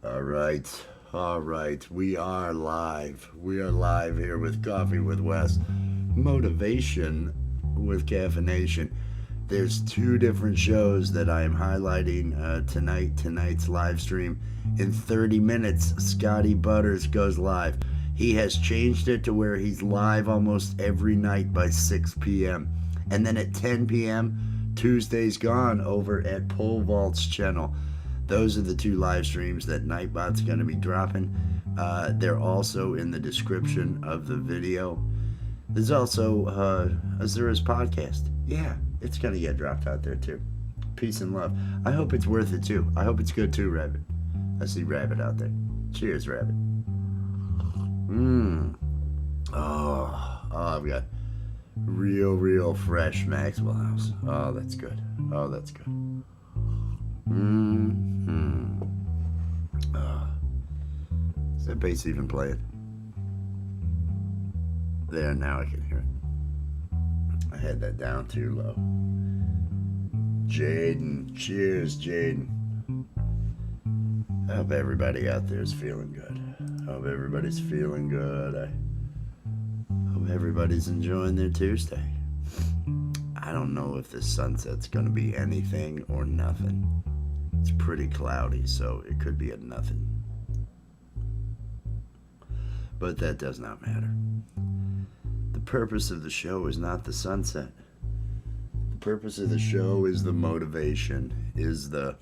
All right. All right. We are live. We are live here with Coffee with Wes. Motivation with Caffeination. There's two different shows that I am highlighting tonight. Tonight's live stream. In 30 minutes, Scotty Butters goes live. He has changed it to where he's live almost every night by 6 p.m. And then at 10 p.m., Tuesday's Gone over at Pole Vault's channel. Those are the two live streams that Nightbot's going to be dropping. They're also in the description of the video. There's also Azura's podcast. Yeah, it's going to get dropped out there too. Peace and love. I hope it's worth it too. I hope it's good too, Rabbit. I see Rabbit out there. Cheers, Rabbit. Oh, I've got real fresh Maxwell House. Oh, that's good. Oh, that's good. Is that bass even playing? There, now I can hear it. I had that down too low. Jaden. Cheers, Jaden. I hope everybody out there is feeling good. I hope everybody's feeling good. I hope everybody's enjoying their Tuesday. I don't know if this sunset's going to be anything or nothing. It's pretty cloudy, so it could be a nothing. But that does not matter. The purpose of the show is not the sunset. The purpose of the show is the motivation, is the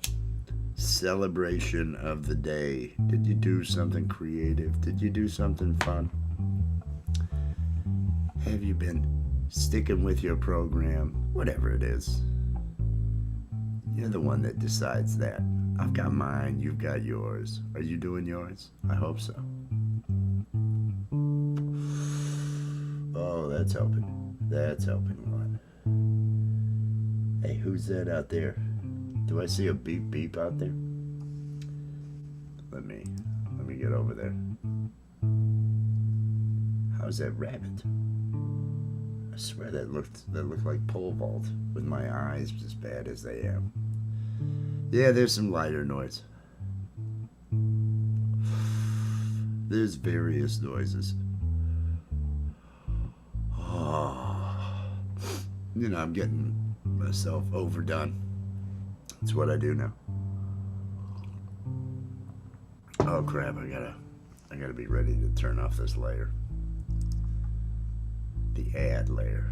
celebration of the day. Did you do something creative? Did you do something fun? Have you been sticking with your program? Whatever it is. You're the one that decides that. I've got mine, you've got yours. Are you doing yours? I hope so. Oh, that's helping. That's helping a lot. Hey, who's that out there? Do I see a beep beep out there? Let me get over there. How's that rabbit? I swear that looked like pole vault with my eyes as bad as they am. Yeah, there's some lighter noise. There's various noises. Oh, I'm getting myself overdone. That's what I do now. Oh crap, I gotta be ready to turn off this layer. The ad layer.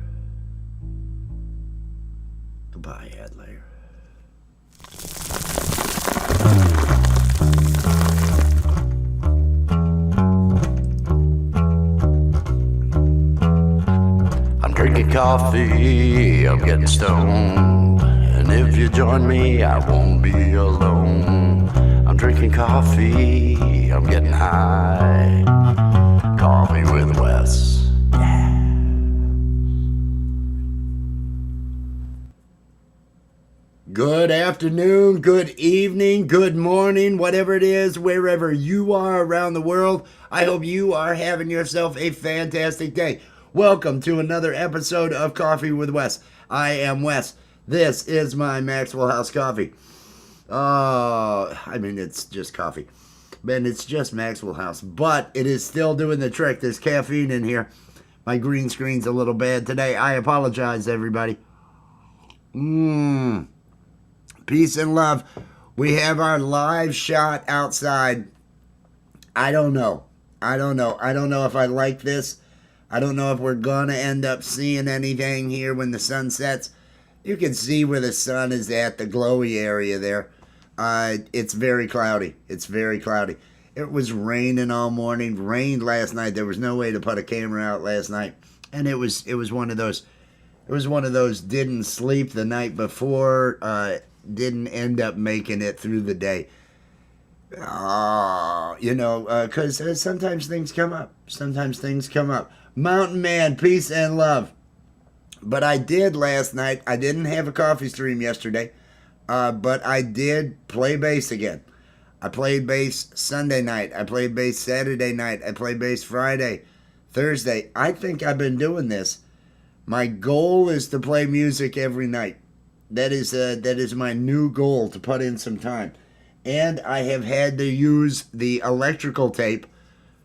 Goodbye, ad layer. I'm drinking coffee, I'm getting stoned. And if you join me, I won't be alone. I'm drinking coffee, I'm getting high. Coffee with Wes. Good afternoon, good evening, good morning, whatever it is, wherever you are around the world. I hope you are having yourself a fantastic day. Welcome to another episode of Coffee with Wes. I am Wes. This is my Maxwell House coffee. It's just coffee. Man, it's just Maxwell House, but it is still doing the trick. There's caffeine in here. My green screen's a little bad today. I apologize, everybody. Peace and love. We have our live shot outside. I don't know if I like this. I don't know if we're going to end up seeing anything here when the sun sets. You can see where the sun is at, the glowy area there. It's very cloudy. It's very cloudy. It was raining all morning. Rained last night. There was no way to put a camera out last night. And it was one of those. It was one of those didn't sleep the night before. Didn't end up making it through the day. Because sometimes things come up. Mountain Man, peace and love. But I did last night. I didn't have a coffee stream yesterday. But I did play bass again. I played bass Sunday night. I played bass Saturday night. I played bass Friday, Thursday. I think I've been doing this. My goal is to play music every night. That is my new goal, to put in some time. and I have had to use the electrical tape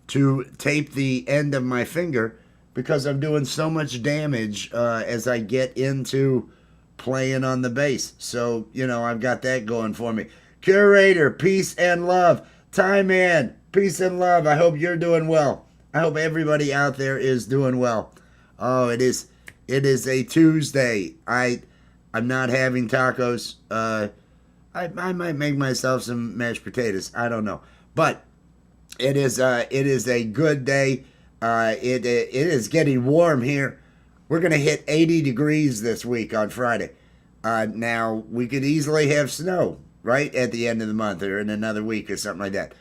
to tape the end of my finger because I'm doing so much damage as I get into playing on the bass. So, I've got that going for me. Curator, peace and love. Tie Man, peace and love. I hope you're doing well. I hope everybody out there is doing well. Oh, it is a Tuesday. I'm not having tacos. I might make myself some mashed potatoes. I don't know. But it is a good day. It is getting warm here. We're going to hit 80 degrees this week on Friday. Now, we could easily have snow, right, at the end of the month or in another week or something like that.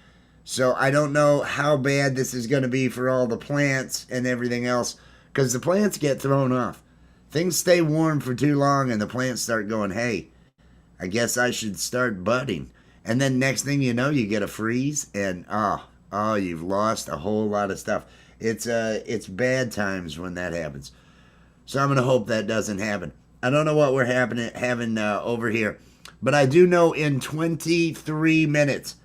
So I don't know how bad this is going to be for all the plants and everything else, because the plants get thrown off. Things stay warm for too long and the plants start going, hey, I guess I should start budding. And then next thing you know, you get a freeze and you've lost a whole lot of stuff. It's bad times when that happens. So I'm going to hope that doesn't happen. I don't know what we're having over here, but I do know in 23 minutes,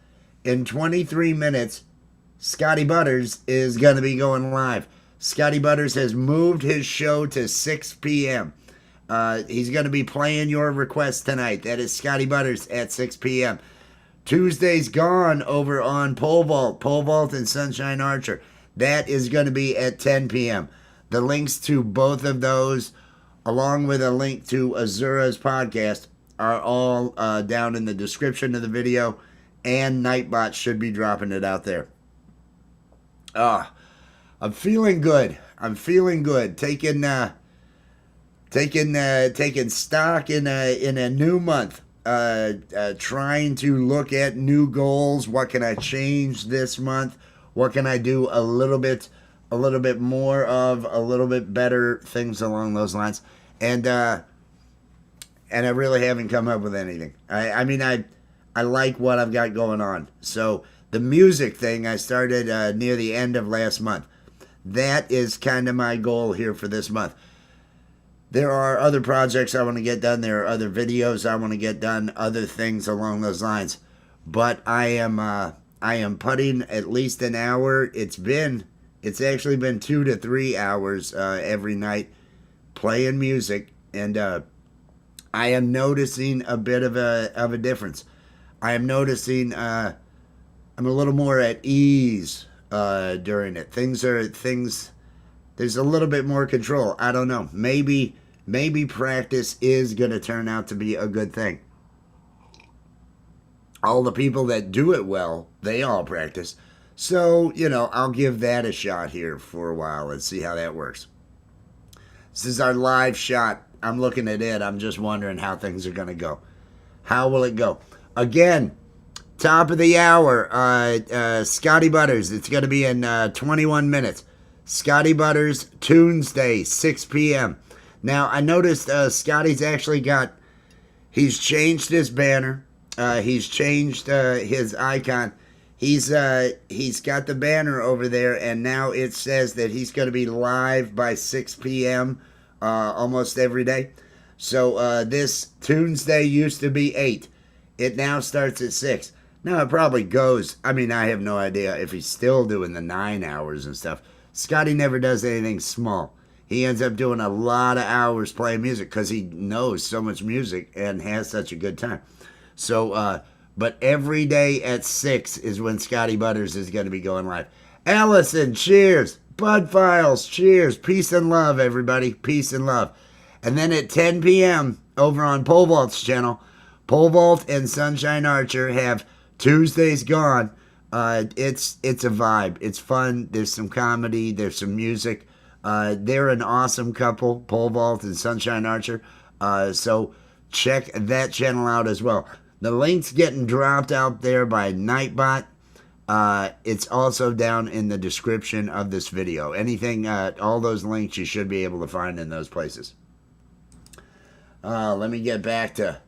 Scotty Butters is going to be going live. Scotty Butters has moved his show to 6 p.m. He's going to be playing your request tonight. That is Scotty Butters at 6 p.m. Tuesday's Gone over on Pole Vault and Sunshine Archer. That is going to be at 10 p.m. The links to both of those, along with a link to Azura's podcast, are all down in the description of the video, and Nightbot should be dropping it out there. I'm feeling good. Taking stock in a new month. Trying to look at new goals. What can I change this month? What can I do a little bit more of, a little bit better, things along those lines. And I really haven't come up with anything. I mean, I like what I've got going on. So the music thing I started near the end of last month. That is kind of my goal here for this month. There are other projects I want to get done. There are other videos I want to get done, other things along those lines. But I am putting at least an hour. It's actually been 2 to 3 hours every night playing music, and I am noticing a bit of a difference. I am noticing I'm a little more at ease during it. There's a little bit more control. I don't know. Maybe practice is going to turn out to be a good thing. All the people that do it well, they all practice. So, I'll give that a shot here for a while and see how that works. This is our live shot. I'm looking at it. I'm just wondering how things are going to go. How will it go? Again, top of the hour, Scotty Butters. It's going to be in 21 minutes. Scotty Butters, TUNESDAY, 6 p.m. Now, I noticed Scotty's actually he's changed his banner. He's changed his icon. He's got the banner over there, and now it says that he's going to be live by 6 p.m. Almost every day. So this TUNESDAY used to be 8. It now starts at 6. Now, it probably goes. I mean, I have no idea if he's still doing the 9 hours and stuff. Scotty never does anything small. He ends up doing a lot of hours playing music because he knows so much music and has such a good time. So, but every day at 6 is when Scotty Butters is going to be going live. Allison, cheers. Bud Files, cheers. Peace and love, everybody. Peace and love. And then at 10 p.m. over on Pole Vault's channel, Pole Vault and Sunshine Archer have Tuesday's Gone. It's a vibe. It's fun. There's some comedy. There's some music. They're an awesome couple, Pole Vault and Sunshine Archer. So check that channel out as well. The link's getting dropped out there by Nightbot. It's also down in the description of this video. All those links you should be able to find in those places. Let me get back to.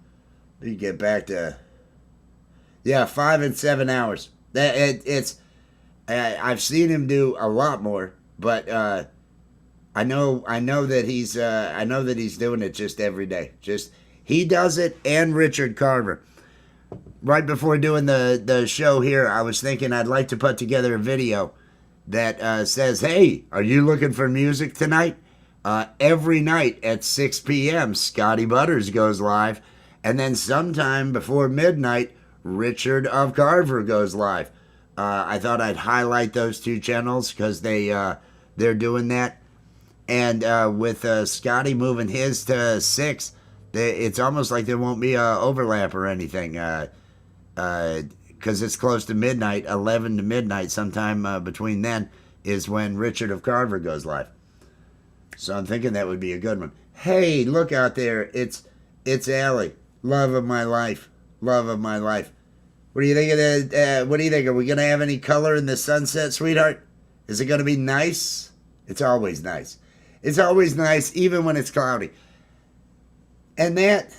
Yeah, 5 and 7 hours. I've seen him do a lot more, but I know that he's doing it just every day. He does it, and Richard Carver. right before doing the show here, I was thinking I'd like to put together a video that says, hey, are you looking for music tonight? Every night at 6 p.m., Scotty Butters goes live. And then sometime before midnight, Richard of Carver goes live. I thought I'd highlight those two channels because they're doing that. And with Scotty moving his to 6, it's almost like there won't be a overlap or anything. Because it's close to midnight, 11 to midnight, sometime between then is when Richard of Carver goes live. So I'm thinking that would be a good one. Hey, look out there. It's Allie. Love of my life. Love of my life. What do you think of that? What do you think? Are we going to have any color in the sunset, sweetheart? Is it going to be nice? It's always nice. It's always nice, even when it's cloudy. And that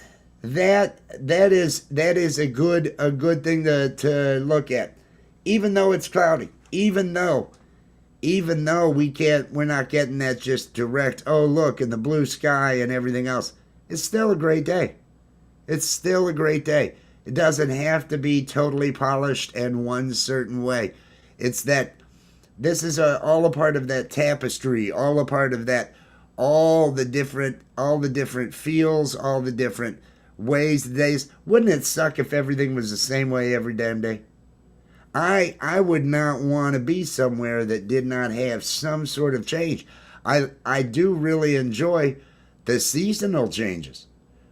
is a good thing to look at. Even though it's cloudy. Even though we're not getting that just direct, oh look, in the blue sky and everything else. It's still a great day. It's still a great day. It doesn't have to be totally polished and one certain way. It's that this is all a part of that tapestry, all a part of that, all the different feels, all the different ways, the days. Wouldn't it suck if everything was the same way every damn day? I would not want to be somewhere that did not have some sort of change. I do really enjoy the seasonal changes.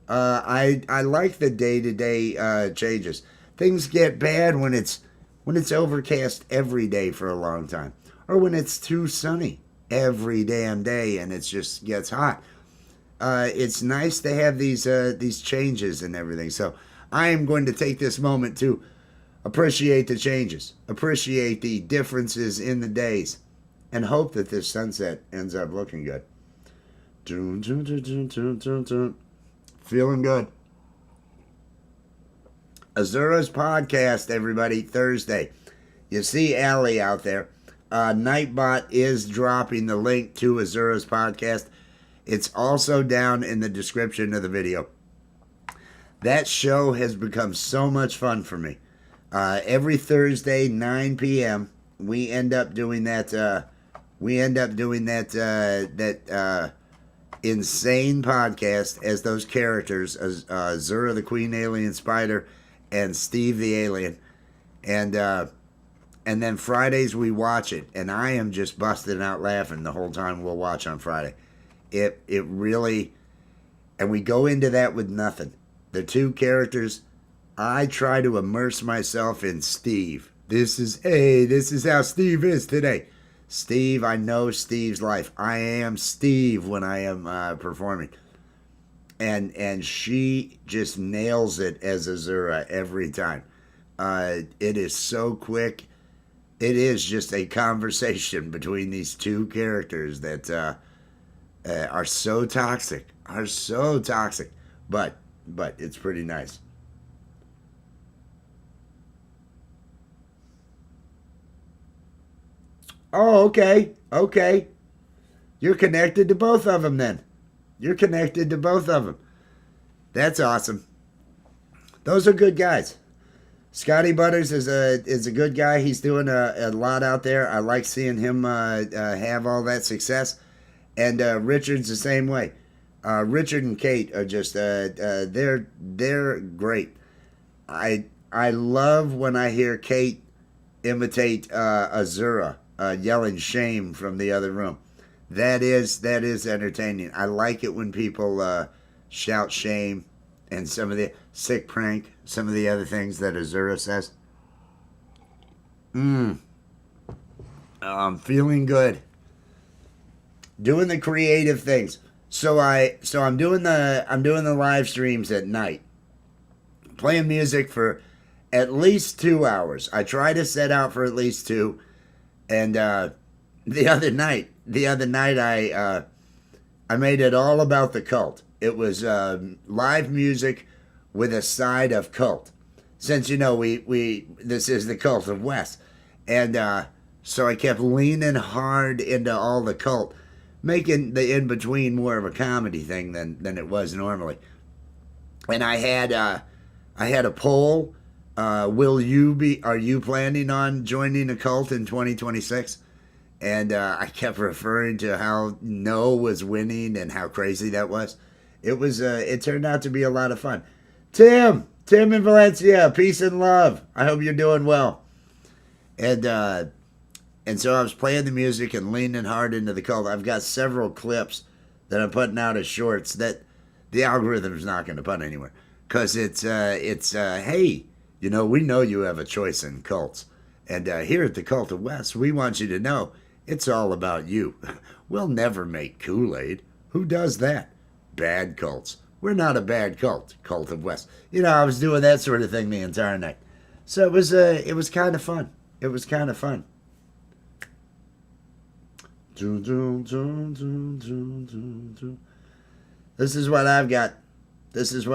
I like the day-to-day changes. Things get bad when it's overcast every day for a long time, or when it's too sunny every damn day and it just gets hot. It's nice to have these changes and everything. So I am going to take this moment to appreciate the changes, appreciate the differences in the days, and hope that this sunset ends up looking good. Feeling good. Azura's podcast, everybody, Thursday. You see Allie out there. Nightbot is dropping the link to Azura's podcast. It's also down in the description of the video. That show has become so much fun for me. Every Thursday, 9 p.m., we end up doing that. That insane podcast as those characters, Azura the Queen Alien Spider and Steve the Alien, and then Fridays we watch it, and I am just busting out laughing the whole time we'll watch on Friday. It really, and we go into that with nothing. The two characters, I try to immerse myself in Steve. This is how Steve is today. Steve, I know Steve's life. I am Steve when I am performing. And she just nails it as Azura every time. It is so quick. It is just a conversation between these two characters that are so toxic. But it's pretty nice. Oh, okay. Okay. You're connected to both of them then. You're connected to both of them. That's awesome. Those are good guys. Scotty Butters is a good guy. He's doing a lot out there. I like seeing him have all that success. And Richard's the same way. Richard and Kate are just they're great. I love when I hear Kate imitate Azura yelling shame from the other room. That is entertaining. I like it when people shout shame and some of the sick prank, some of the other things that Azura says. I'm feeling good. Doing the creative things. So I'm doing the live streams at night. Playing music for at least 2 hours. I try to set out for at least 2. And the other night I made it all about the cult. It was live music with a side of cult. Since we this is the cult of West, and so I kept leaning hard into all the cult, making the in between more of a comedy thing than it was normally. And I had a poll Are you planning on joining a cult in 2026? And I kept referring to how No was winning and how crazy that was. It turned out to be a lot of fun. Tim in Valencia, peace and love. I hope you're doing well. And so I was playing the music and leaning hard into the cult. I've got several clips that I'm putting out as shorts that the algorithm's not going to put anywhere, because hey, we know you have a choice in cults, and here at the Cult of West, we want you to know it's all about you. We'll never make Kool-Aid. Who does that? Bad cults. We're not a bad cult, Cult of West. I was doing that sort of thing the entire night. So it was kind of fun. It was kind of fun. This is what I've got. It's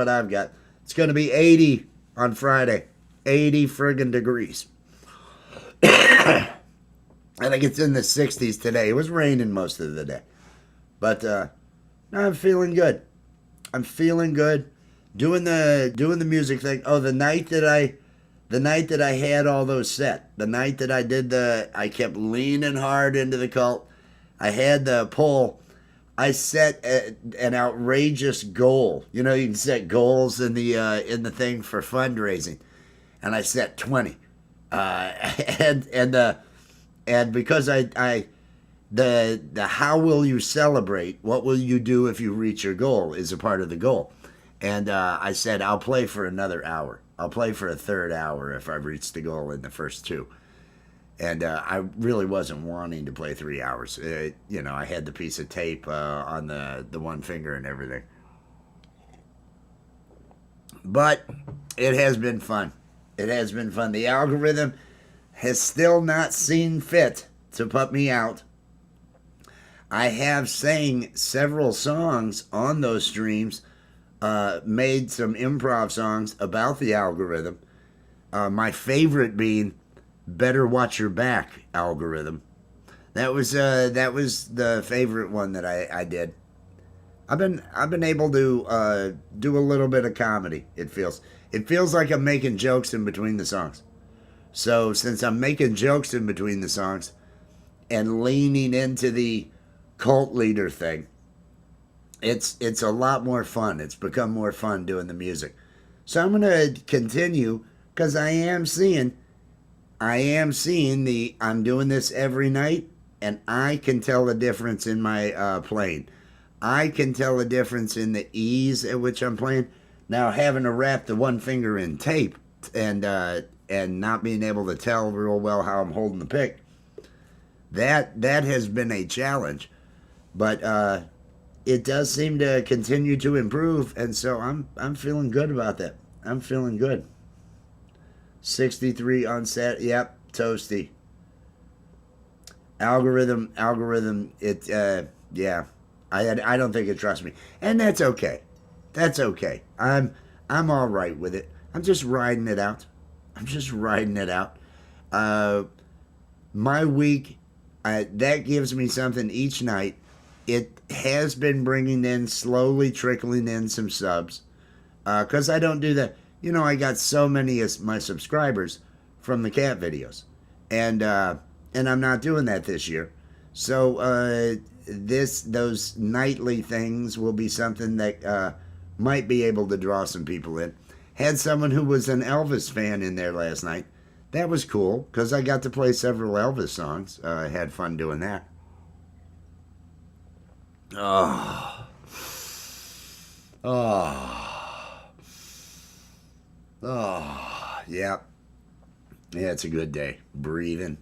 going to be 80 on Friday. 80 friggin' degrees. I think it's in the 60s today. It was raining most of the day. But I'm feeling good. Doing the music thing. Oh, the night that I had all those set. The night that I kept leaning hard into the cult. I had the poll. I set an outrageous goal. You can set goals in the thing for fundraising, and I set 20. And because the how will you celebrate? What will you do if you reach your goal is a part of the goal. And I said I'll play for another hour. I'll play for a third hour if I reach the goal in the first two. And I really wasn't wanting to play 3 hours. I had the piece of tape on the one finger and everything. But it has been fun. The algorithm has still not seen fit to put me out. I have sang several songs on those streams, made some improv songs about the algorithm. My favorite being Better Watch Your Back algorithm. That was the favorite one that I did. I've been able to do a little bit of comedy. It feels like I'm making jokes in between the songs. So since I'm making jokes in between the songs and leaning into the cult leader thing, it's a lot more fun. It's become more fun doing the music. So I'm gonna continue, because I am seeing I'm doing this every night, and I can tell the difference in my playing. I can tell the difference in the ease at which I'm playing. Now, having to wrap the one finger in tape and not being able to tell real well how I'm holding the pick, that has been a challenge. But it does seem to continue to improve, and so I'm feeling good about that. I'm feeling good. 63 on set. Yep, toasty. Algorithm. Yeah. I don't think it trusts me, and that's okay. I'm all right with it. I'm just riding it out. My week, that gives me something each night. It has been bringing in, slowly trickling in some subs, because I don't do that. I got so many of my subscribers from the cat videos, and I'm not doing that this year. So those nightly things will be something that might be able to draw some people in. Had someone who was an Elvis fan in there last night. That was cool, because I got to play several Elvis songs. I had fun doing that. Oh, yeah. Yeah, it's a good day. Breathing,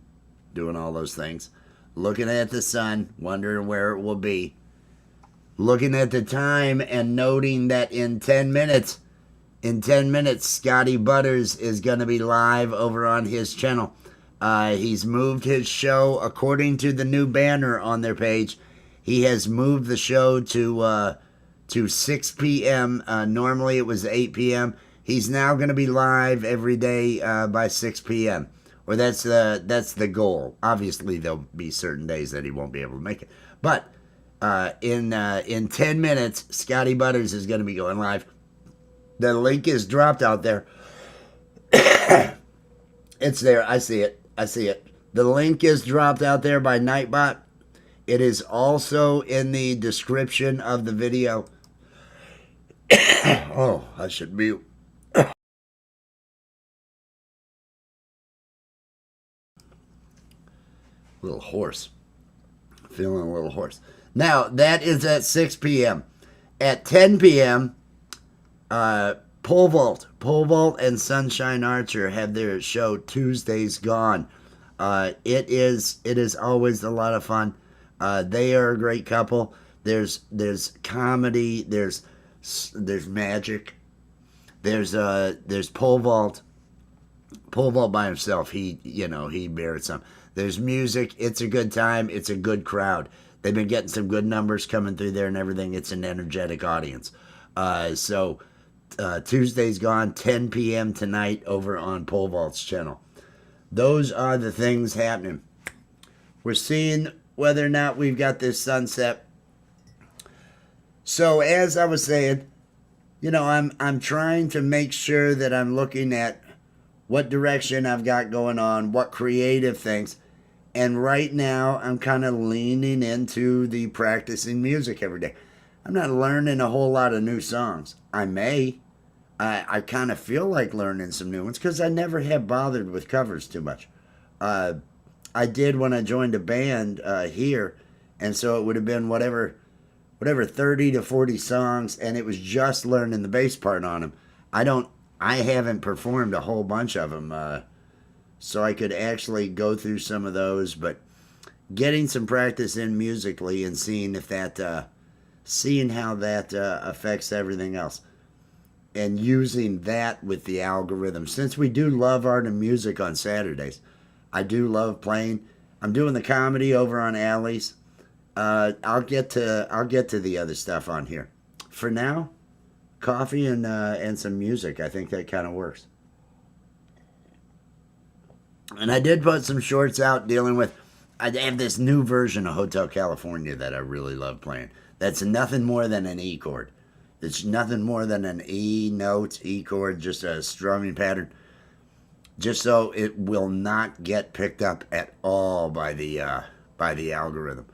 doing all those things. Looking at the sun, wondering where it will be. Looking at the time and noting that in 10 minutes, Scotty Butters is going to be live over on his channel. He's moved his show according to the new banner on their page. He has moved the show to 6 p.m. Normally it was 8 p.m. He's now going to be live every day by 6 p.m. Or that's the goal. Obviously, there'll be certain days that he won't be able to make it. But in 10 minutes, Scotty Butters is going to be going live. The link is dropped out there. It's there. I see it. I see it. The link is dropped out there by Nightbot. It is also in the description of the video. Oh, I should mute. A little hoarse. Feeling a little hoarse. Now, that is at 6 p.m. At 10 p.m., Pole Vault and Sunshine Archer have their show Tuesday's Gone. It is always a lot of fun. They are a great couple. There's comedy. There's magic. There's Pole Vault. Pole Vault by himself. He merits some. There's music. It's a good time. It's a good crowd. They've been getting some good numbers coming through there and everything. It's an energetic audience. So Tuesday's Gone, 10 p.m. tonight over on Pole Vault's channel. Those are the things happening. We're seeing whether or not we've got this sunset. So as I was saying, I'm trying to make sure that I'm looking at what direction I've got going on, what creative things. And right now, I'm kind of leaning into the practicing music every day. I'm not learning a whole lot of new songs. I may. I kind of feel like learning some new ones because I never have bothered with covers too much. I did when I joined a band here, and so it would have been whatever 30 to 40 songs, and it was just learning the bass part on them. I haven't performed a whole bunch of them, so I could actually go through some of those, but getting some practice in musically and seeing how that affects everything else, and using that with the algorithm. Since we do love art and music on Saturdays, I do love playing. I'm doing the comedy over on Alley's. I'll get to the other stuff on here. For now, coffee and some music. I think that kind of works. And I did put some shorts out dealing with. I have this new version of Hotel California that I really love playing. That's nothing more than an E chord. It's nothing more than an E note, E chord, just a strumming pattern. Just so it will not get picked up at all by the algorithm.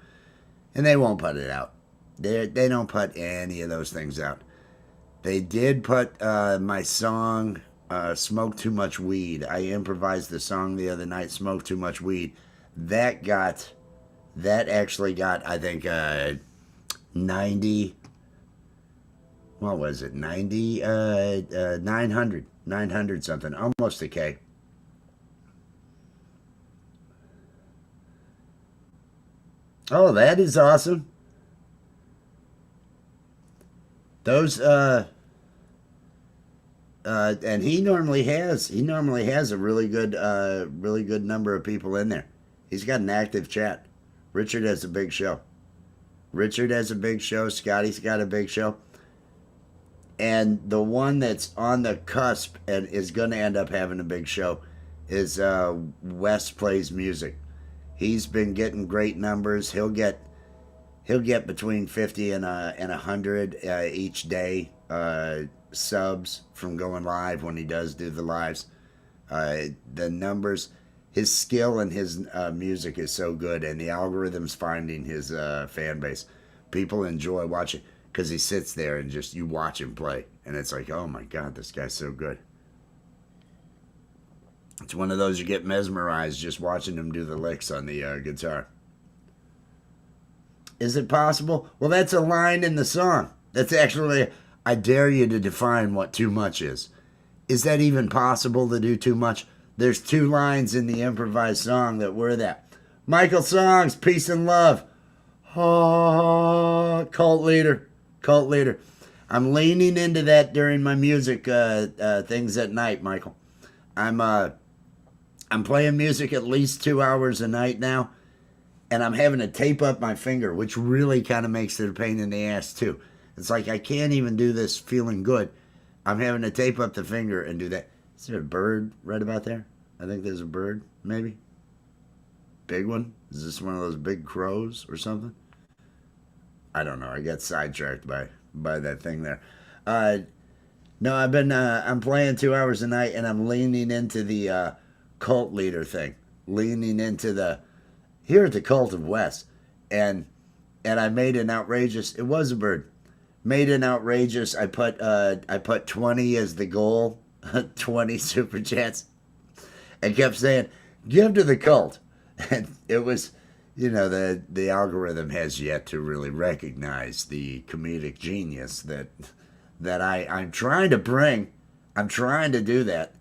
And they won't put it out. They don't put any of those things out. They did put my song, Smoke Too Much Weed. I improvised the song the other night, Smoke Too Much Weed. That actually got, I think, 90, what was it, 90, 900 something, almost a K. Oh, that is awesome. Those, and he normally has a really good number of people in there. He's got an active chat. Richard has a big show. Scotty's got a big show. And the one that's on the cusp and is going to end up having a big show is Wes Plays Music. He's been getting great numbers. He'll get between 50 and 100 each day subs from going live when he does do the lives. The numbers, his skill and his music is so good, and the algorithm's finding his fan base. People enjoy watching because he sits there and just you watch him play, and it's like, oh my God, this guy's so good. It's one of those you get mesmerized just watching him do the licks on the guitar. Is it possible? Well, that's a line in the song. That's actually, I dare you to define what too much is. Is that even possible to do too much? There's 2 lines in the improvised song that were that. Michael Songs, Peace and Love. Oh, cult leader. I'm leaning into that during my music things at night, Michael. I'm playing music at least 2 hours a night now, and I'm having to tape up my finger, which really kind of makes it a pain in the ass too. It's like I can't even do this feeling good. I'm having to tape up the finger and do that. Is there a bird right about there? I think there's a bird, maybe. Big one? Is this one of those big crows or something? I don't know. I got sidetracked by that thing there. No, I'm playing 2 hours a night, and I'm leaning into the cult leader thing, leaning into the here at the Cult of West, and I made an outrageous. It was a bird. Made an outrageous. I put 20 as the goal, 20 super chats, and kept saying, "Give to the cult," and it was. The algorithm has yet to really recognize the comedic genius I'm trying to bring. I'm trying to do that.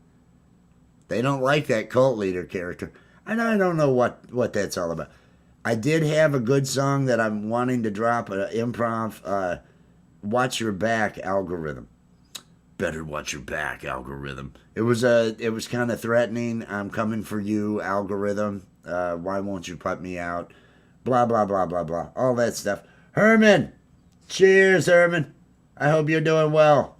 They don't like that cult leader character. And I don't know what that's all about. I did have a good song that I'm wanting to drop, an improv, Watch Your Back algorithm. Better watch your back algorithm. It was kind of threatening. I'm coming for you algorithm. Why won't you put me out? Blah, blah, blah, blah, blah. All that stuff. Herman! Cheers, Herman. I hope you're doing well.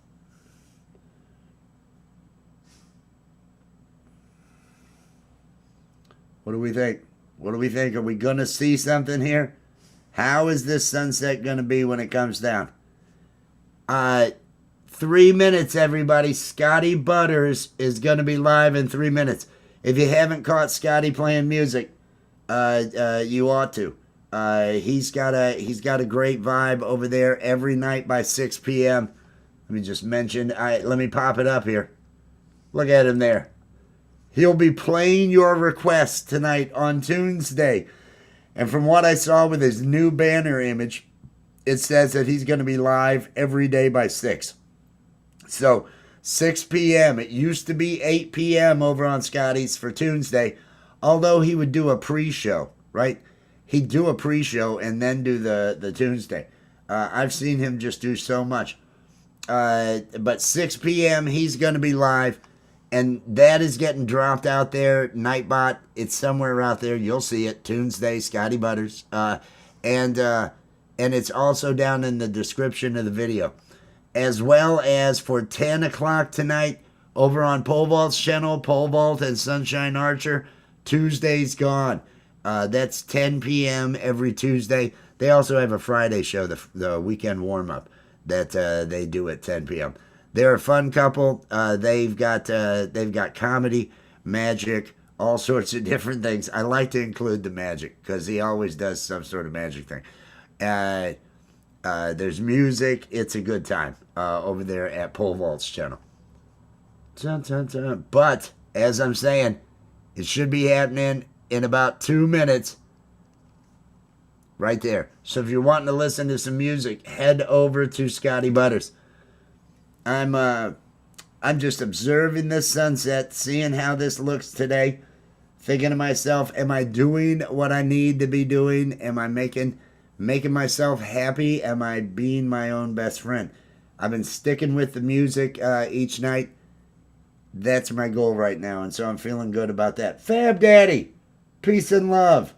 What do we think? What do we think? Are we going to see something here? How is this sunset going to be when it comes down? 3 minutes, everybody. Scotty Butters is going to be live in 3 minutes. If you haven't caught Scotty playing music, you ought to. He's got a great vibe over there every night by 6 p.m. Let me just mention. Let me pop it up here. Look at him there. He'll be playing your requests tonight on TUNESDAY. And from what I saw with his new banner image, it says that he's going to be live every day by 6. So 6 p.m. It used to be 8 p.m. over on Scotty's for TUNESDAY, although he would do a pre-show, right? He'd do a pre-show and then do the TUNESDAY. I've seen him just do so much. But 6 p.m. he's going to be live, and that is getting dropped out there. Nightbot, it's somewhere out there. You'll see it. TUNESDAY, Scotty Butters. And it's also down in the description of the video. As well as for 10 o'clock tonight, over on Pole Vault's channel, Pole Vault and Sunshine Archer, Tuesday's gone. That's 10 p.m. every Tuesday. They also have a Friday show, the weekend warm-up, that they do at 10 p.m. They're a fun couple. They've got comedy, magic, all sorts of different things. I like to include the magic because he always does some sort of magic thing. There's music. It's a good time over there at Pole Vault's channel. Dun, dun, dun. But, as I'm saying, it should be happening in about 2 minutes. Right there. So if you're wanting to listen to some music, head over to Scotty Butters. I'm just observing this sunset, seeing how this looks today, thinking to myself, am I doing what I need to be doing? Am I making myself happy? Am I being my own best friend? I've been sticking with the music each night. That's my goal right now, and so I'm feeling good about that. Fab Daddy, peace and love.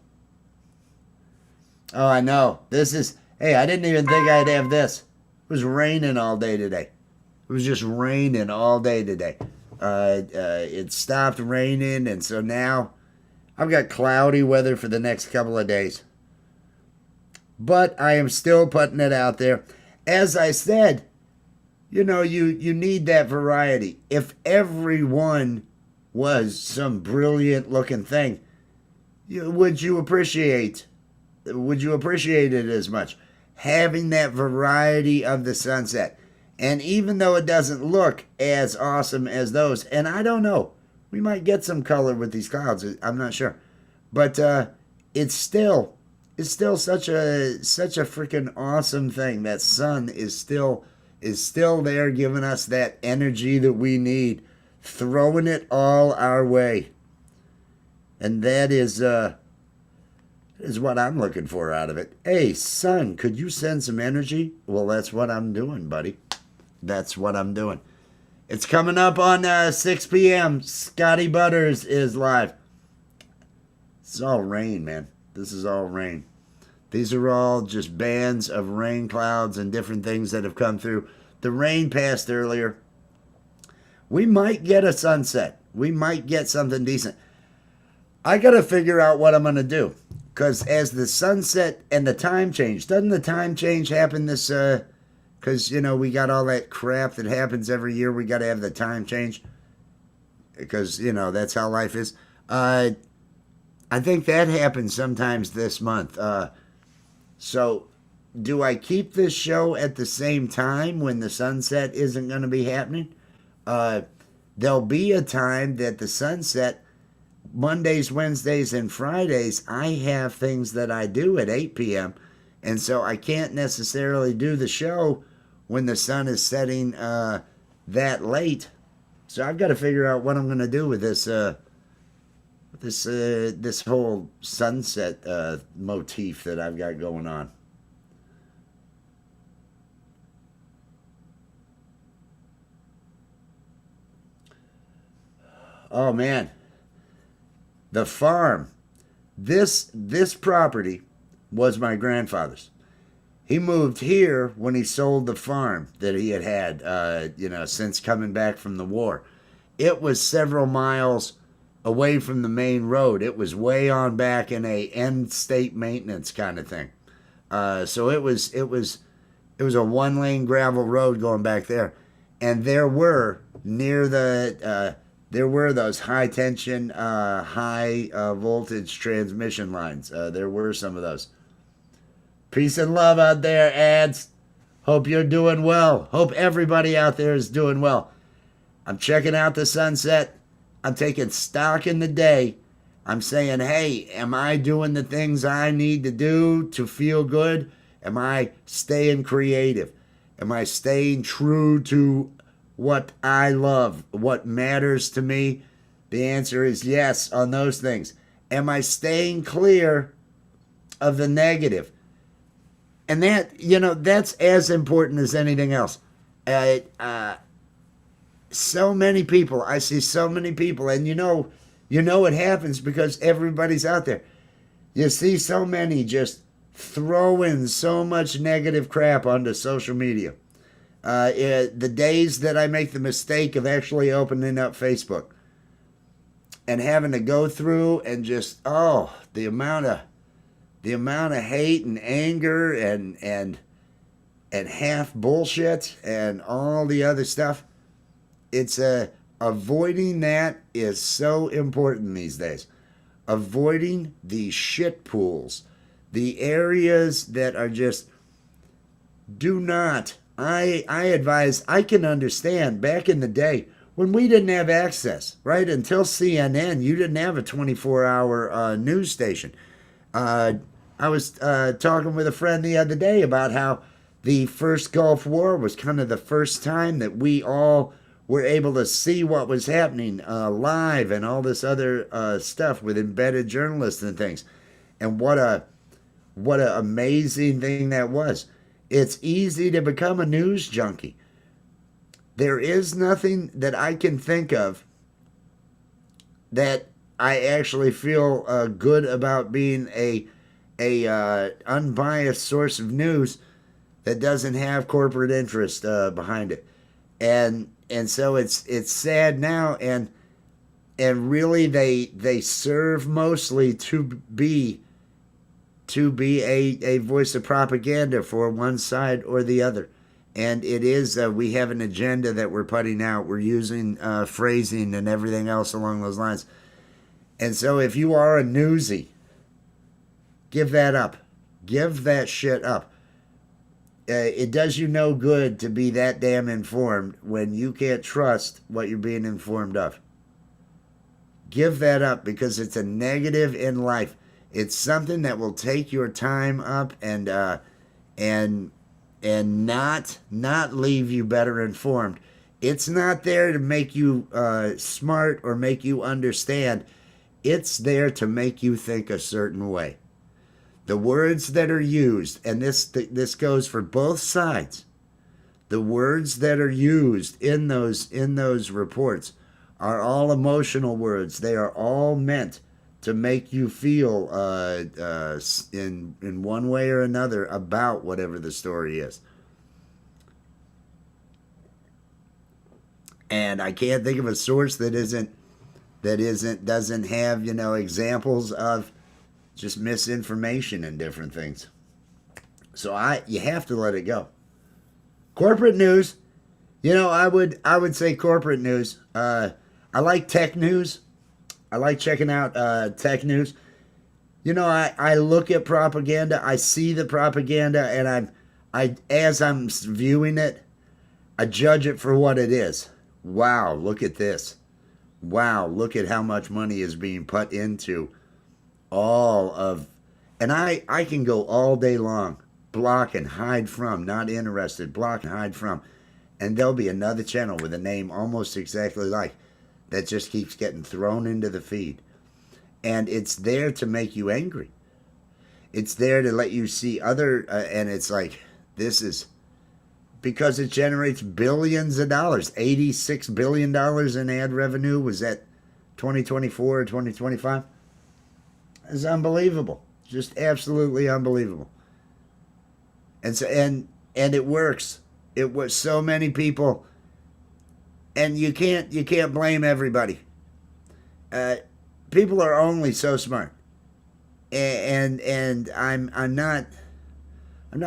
Oh, I know. Hey, I didn't even think I'd have this. It was raining all day today. It was just raining all day today. It stopped raining, and so now I've got cloudy weather for the next couple of days. But I am still putting it out there. As I said, you need that variety. If everyone was some brilliant looking thing, would you appreciate it as much? Having that variety of the sunset. And even though it doesn't look as awesome as those, and I don't know, we might get some color with these clouds, I'm not sure. But it's still such a freaking awesome thing. That sun is still there, giving us that energy that we need, throwing it all our way. And that is what I'm looking for out of it. Hey, sun, could you send some energy? Well, that's what I'm doing, buddy. That's what I'm doing. It's coming up on 6 p.m. Scotty Butters is live. It's all rain, man. This is all rain. These are all just bands of rain clouds and different things that have come through. The rain passed earlier. We might get a sunset. We might get something decent. I got to figure out what I'm going to do. Because as the sunset and the time change, doesn't the time change happen this because we got all that crap that happens every year. We got to have the time change because that's how life is. I think that happens sometimes this month. So, do I keep this show at the same time when the sunset isn't going to be happening? There'll be a time that the sunset, Mondays, Wednesdays, and Fridays, I have things that I do at 8 p.m. And so I can't necessarily do the show when the sun is setting that late. So I've got to figure out what I'm going to do with this whole sunset motif that I've got going on. Oh man, the farm. This property was my grandfather's. He moved here when he sold the farm that he had since coming back from the war. It was several miles away from the main road. It was way on back in a end state maintenance kind of thing. So it was a 1-lane gravel road going back there, and there were near the there were those high tension, high voltage transmission lines. There were some of those. Peace and love out there, ads. Hope you're doing well. Hope everybody out there is doing well. I'm checking out the sunset. I'm taking stock in the day. I'm saying, hey, am I doing the things I need to do to feel good? Am I staying creative? Am I staying true to what I love, what matters to me? The answer is yes on those things. Am I staying clear of the negative? And that's as important as anything else. So many people, I see so many people, and it happens because everybody's out there. You see so many just throwing so much negative crap onto social media. The days that I make the mistake of actually opening up Facebook and having to go through and just the amount of hate and anger and half bullshit and all the other stuff. It's avoiding that is so important these days. Avoiding the shit pools, the areas that are just do not. I advise. I can understand back in the day when we didn't have access, right? Until CNN, you didn't have a 24-hour news station. I was talking with a friend the other day about how the first Gulf War was kind of the first time that we all were able to see what was happening live and all this other stuff with embedded journalists and things. And what a amazing thing that was. It's easy to become a news junkie. There is nothing that I can think of that I actually feel good about being a unbiased source of news that doesn't have corporate interest behind it. And so it's sad now, and really they serve mostly to be a voice of propaganda for one side or the other. And it is, we have an agenda that we're putting out. We're using phrasing and everything else along those lines. And so if you are a newsie, give that up. Give that shit up. It does you no good to be that damn informed when you can't trust what you're being informed of. Give that up because it's a negative in life. It's something that will take your time up and not leave you better informed. It's not there to make you smart or make you understand. It's there to make you think a certain way. The words that are used, and this goes for both sides. The words that are used in those reports are all emotional words. They are all meant to make you feel in one way or another about whatever the story is. And I can't think of a source that doesn't have examples of just misinformation and different things. So you have to let it go. Corporate news. I would say corporate news. I like tech news. I like checking out tech news. I look at propaganda. I see the propaganda, and as I'm viewing it, I judge it for what it is. Wow, look at this. Wow, look at how much money is being put into all of, and I can go all day long, block and hide from, not interested, block and hide from, and there'll be another channel with a name almost exactly like that just keeps getting thrown into the feed. And it's there to make you angry. It's there to let you see other, and it's like, this is, because it generates billions of dollars. $86 billion in ad revenue. Was that 2024 or 2025? It's unbelievable. Just absolutely unbelievable. And so, and it works. It was so many people, and you can't blame everybody. People are only so smart, and I'm not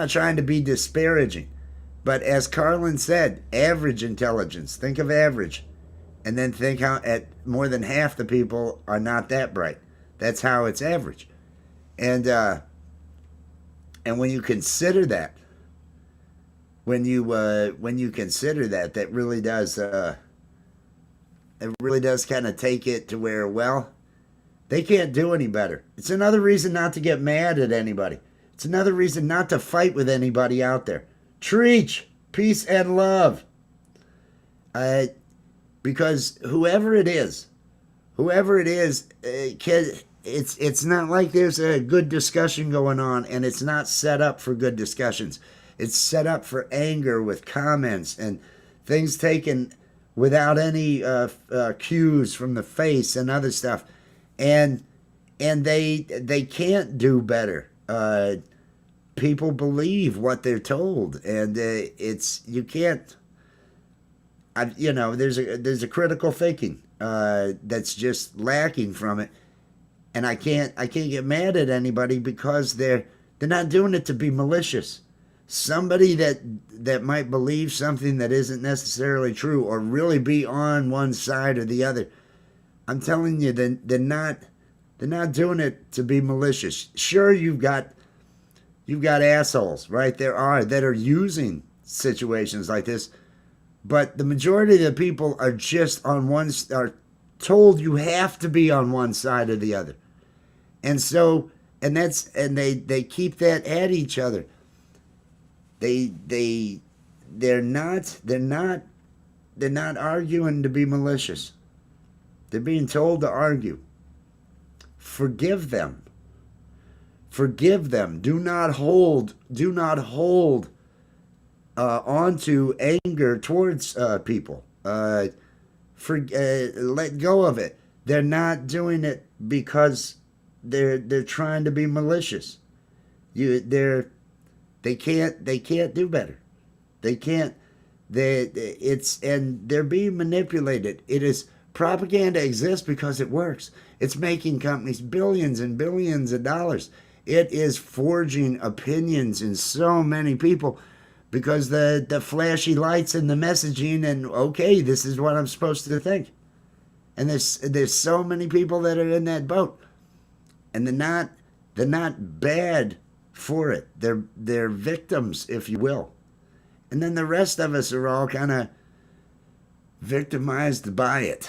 trying to be disparaging, but as Carlin said, average intelligence. Think of average, and then think how at more than half the people are not that bright. That's how it's average, and when you consider that, that really does it really does kind of take it to where, well, they can't do any better. It's another reason not to get mad at anybody. It's another reason not to fight with anybody out there. Treach, peace and love. Because whoever it is, it's not like there's a good discussion going on, and it's not set up for good discussions. It's set up for anger with comments and things taken without any cues from the face and other stuff. And they can't do better. People believe what they're told, and you can't. There's a critical thinking that's just lacking from it, and I can't get mad at anybody because they're not doing it to be malicious. Somebody that might believe something that isn't necessarily true or really be on one side or the other, I'm telling you, they're not doing it to be malicious. Sure, you've got assholes, right? There are that are using situations like this, but the majority of the people are just are told you have to be on one side or the other, and they keep that at each other. They're not arguing to be malicious. They're being told to argue. Forgive them. Do not hold onto anger towards people. Let go of it. They're not doing it because they're trying to be malicious. They can't do better. They can't. And they're being manipulated. It is propaganda exists because it works. It's making companies billions and billions of dollars. It is forging opinions in so many people because the flashy lights and the messaging and, okay, this is what I'm supposed to think. And there's so many people that are in that boat, and they're not bad for it. They're victims, if you will. And then the rest of us are all kind of victimized by it.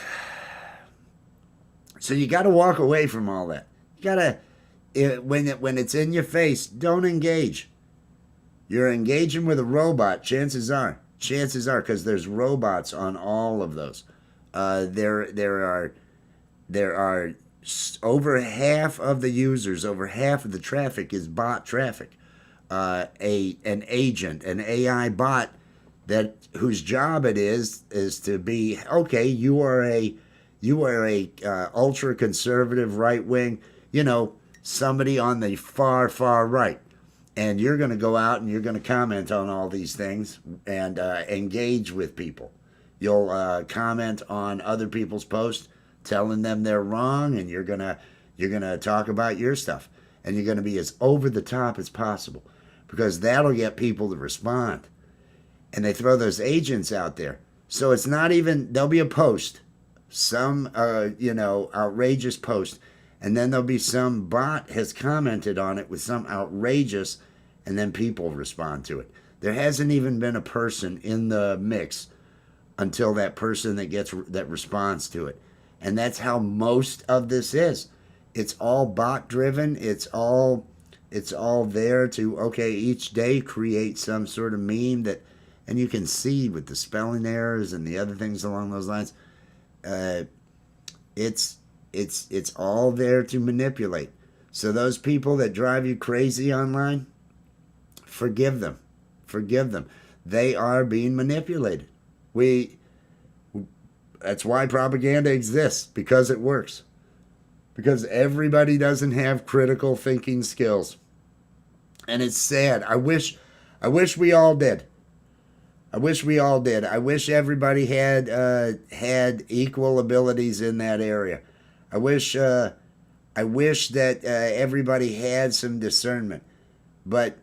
So you got to walk away from all that. You got to, when it's in your face, don't engage. You're engaging with a robot, chances are, because there's robots on all of those. There are over half of the users, over half of the traffic is bot traffic. An agent, an AI bot whose job it is to be, okay, you are a ultra conservative right wing, somebody on the far right, and you're going to go out and you're going to comment on all these things and engage with people. You'll comment on other people's posts, telling them they're wrong, and you're gonna talk about your stuff, and you're gonna be as over the top as possible, because that'll get people to respond. and they throw those agents out there. So it's not even, there'll be a post, some, outrageous post, and then there'll be some bot has commented on it with some outrageous, and then people respond to it. There hasn't even been a person in the mix until that person that responds to it. And that's how most of this is. It's all bot driven. It's all there to, okay, each day create some sort of meme that, and you can see with the spelling errors and the other things along those lines, it's all there to manipulate. So those people that drive you crazy online, forgive them. Forgive them. They are being manipulated. That's why propaganda exists, because it works. Because everybody doesn't have critical thinking skills. And it's sad. I wish we all did. I wish we all did. I wish everybody had equal abilities in that area. I wish that everybody had some discernment. But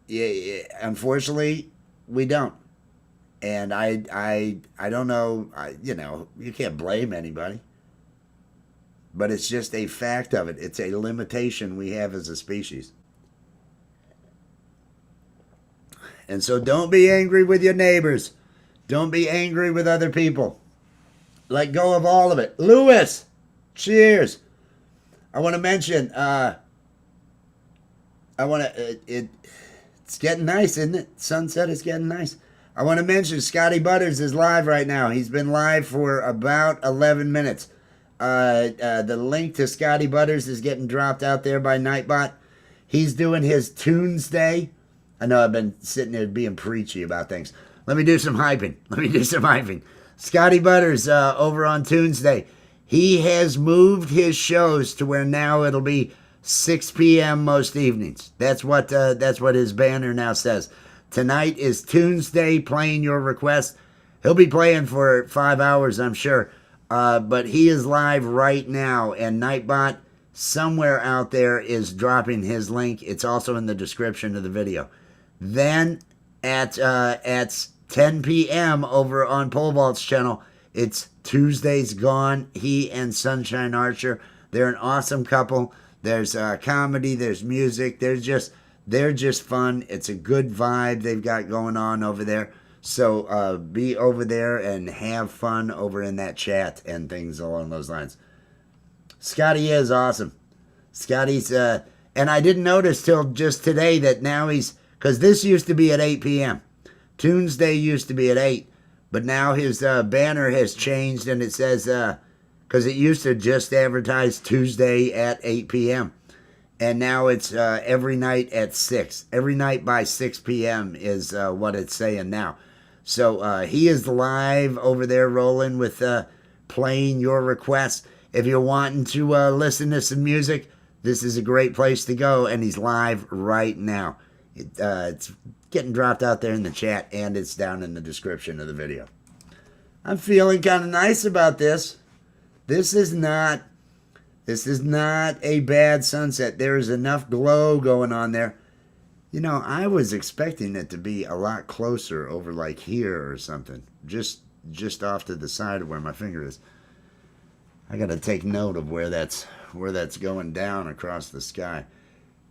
unfortunately, we don't. And I don't know, you can't blame anybody. But it's just a fact of it. It's a limitation we have as a species. And so don't be angry with your neighbors. Don't be angry with other people. Let go of all of it. Lewis, cheers. I want to mention, it's getting nice, isn't it? Sunset is getting nice. I want to mention Scotty Butters is live right now. He's been live for about 11 minutes. The link to Scotty Butters is getting dropped out there by Nightbot. He's doing his TUNESDAY. I know I've been sitting there being preachy about things. Let me do some hyping. Scotty Butters over on TUNESDAY. He has moved his shows to where now it'll be 6 p.m. most evenings. That's what his banner now says. Tonight is TUNESDAY, playing your request. He'll be playing for 5 hours, I'm sure. But he is live right now, and Nightbot somewhere out there is dropping his link. It's also in the description of the video. Then at 10 p.m. over on Pole Vault's channel, it's Tuesday's Gone. He and Sunshine Archer, they're an awesome couple. There's comedy, there's music, they're just fun. It's a good vibe they've got going on over there. So be over there and have fun over in that chat and things along those lines. Scotty is awesome. Scotty's, and I didn't notice till just today that now because this used to be at 8 p.m. TUNESDAY used to be at 8, but now his banner has changed and it says, because it used to just advertise Tuesday at 8 p.m. And now it's every night at 6. Every night by 6 p.m. is what it's saying now. So he is live over there rolling with playing your requests. If you're wanting to listen to some music, this is a great place to go. And he's live right now. It's getting dropped out there in the chat, and it's down in the description of the video. I'm feeling kind of nice about this. This is not a bad sunset. There is enough glow going on there. You know, I was expecting it to be a lot closer over like here or something. Just off to the side of where my finger is. I got to take note of where that's going down across the sky.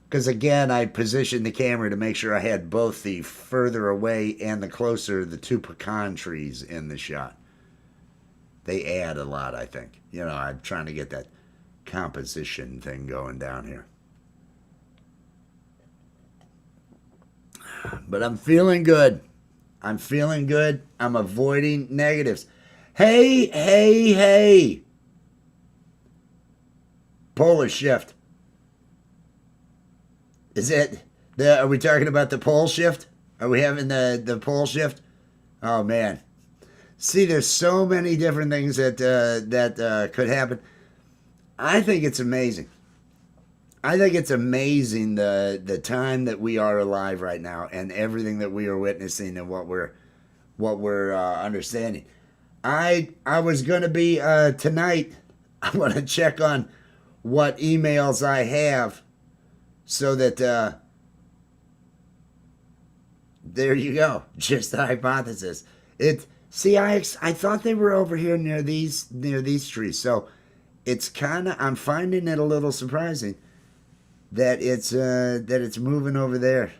Because again, I positioned the camera to make sure I had both the further away and the closer, the two pecan trees in the shot. They add a lot, I think. You know, I'm trying to get that composition thing going down here. But I'm feeling good. I'm avoiding negatives. Hey. Polar shift. Are we talking about the pole shift? Are we having the pole shift? Oh, man. See, there's so many different things that could happen. I think it's amazing. I think it's amazing the time that we are alive right now and everything that we are witnessing and what we're understanding. I was going to be tonight. I want to check on what emails I have so that There you go. Just a hypothesis. See, I thought they were over here near these trees. So it's kind of, I'm finding it a little surprising that it's moving over there.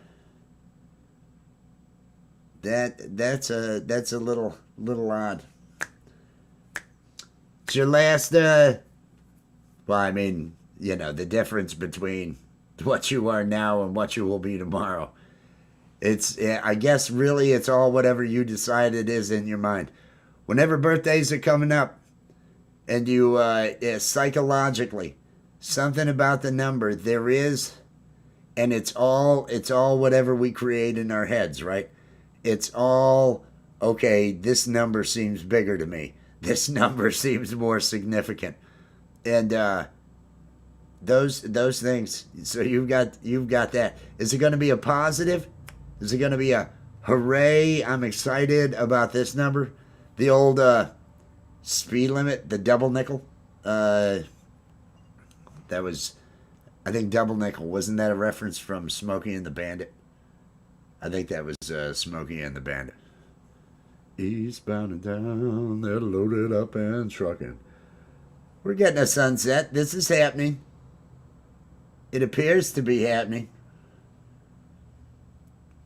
That's a little odd. It's your last well, I mean, the difference between what you are now and what you will be tomorrow. I guess really it's all whatever you decide it is in your mind. Whenever birthdays are coming up and you psychologically, something about the number there is, and it's all whatever we create in our heads, right? It's all, okay, this number seems bigger to me. This number seems more significant. And those things, so you've got that. Is it going to be a positive? Is it going to be a hooray, I'm excited about this number? The old speed limit, the double nickel. That was, I think, double nickel. Wasn't that a reference from Smokey and the Bandit? I think that was Smokey and the Bandit. Eastbound and down, they're loaded up and trucking. We're getting a sunset. This is happening. It appears to be happening.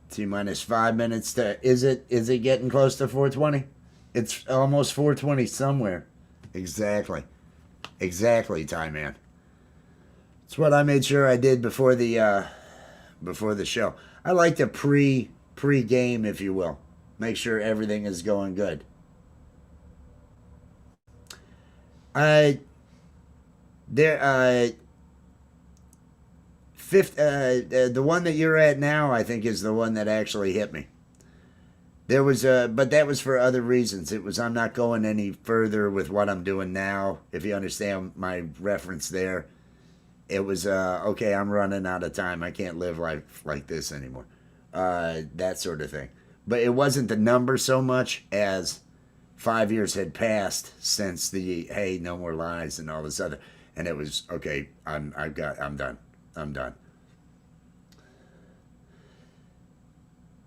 T-minus 5 minutes to, is it getting close to 420? It's almost 420 somewhere. Exactly, Time Man. It's what I made sure I did before the show. I like to pre-game, if you will. Make sure everything is going good. The one that you're at now, I think, is the one that actually hit me. There was but that was for other reasons. It was, I'm not going any further with what I'm doing now, if you understand my reference there. It was, okay, I'm running out of time. I can't live life like this anymore. That sort of thing. But it wasn't the number so much as 5 years had passed since the, hey, no more lies and all this other. And it was, okay, I'm done.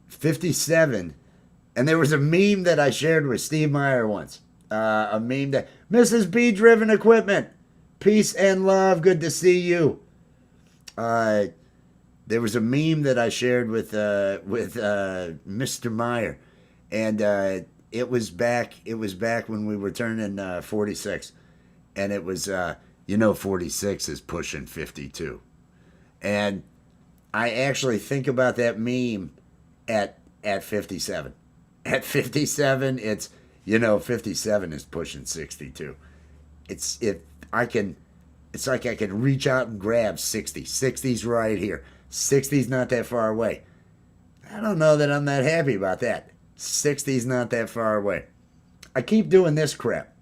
57. And there was a meme that I shared with Steve Meyer once. A meme that, Mrs. B Driven Equipment, peace and love, good to see you. There was a meme that I shared with Mr. Meyer, and it was back when we were turning 46, and it was 46 is pushing 52, and I actually think about that meme at 57. At 57, it's 57 is pushing 62. It's like I can reach out and grab 60. 60's right here. 60's not that far away. I don't know that I'm that happy about that. 60's not that far away. I keep doing this crap.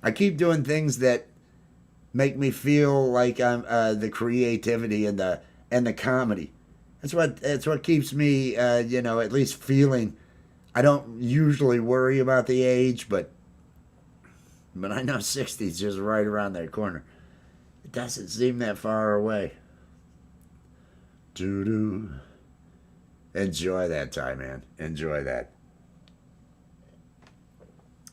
I keep doing things that make me feel like I'm the creativity and the comedy. That's what keeps me at least feeling. I don't usually worry about the age, but I know 60's just right around that corner. It doesn't seem that far away. Doo-doo. Enjoy that time, man. Enjoy that.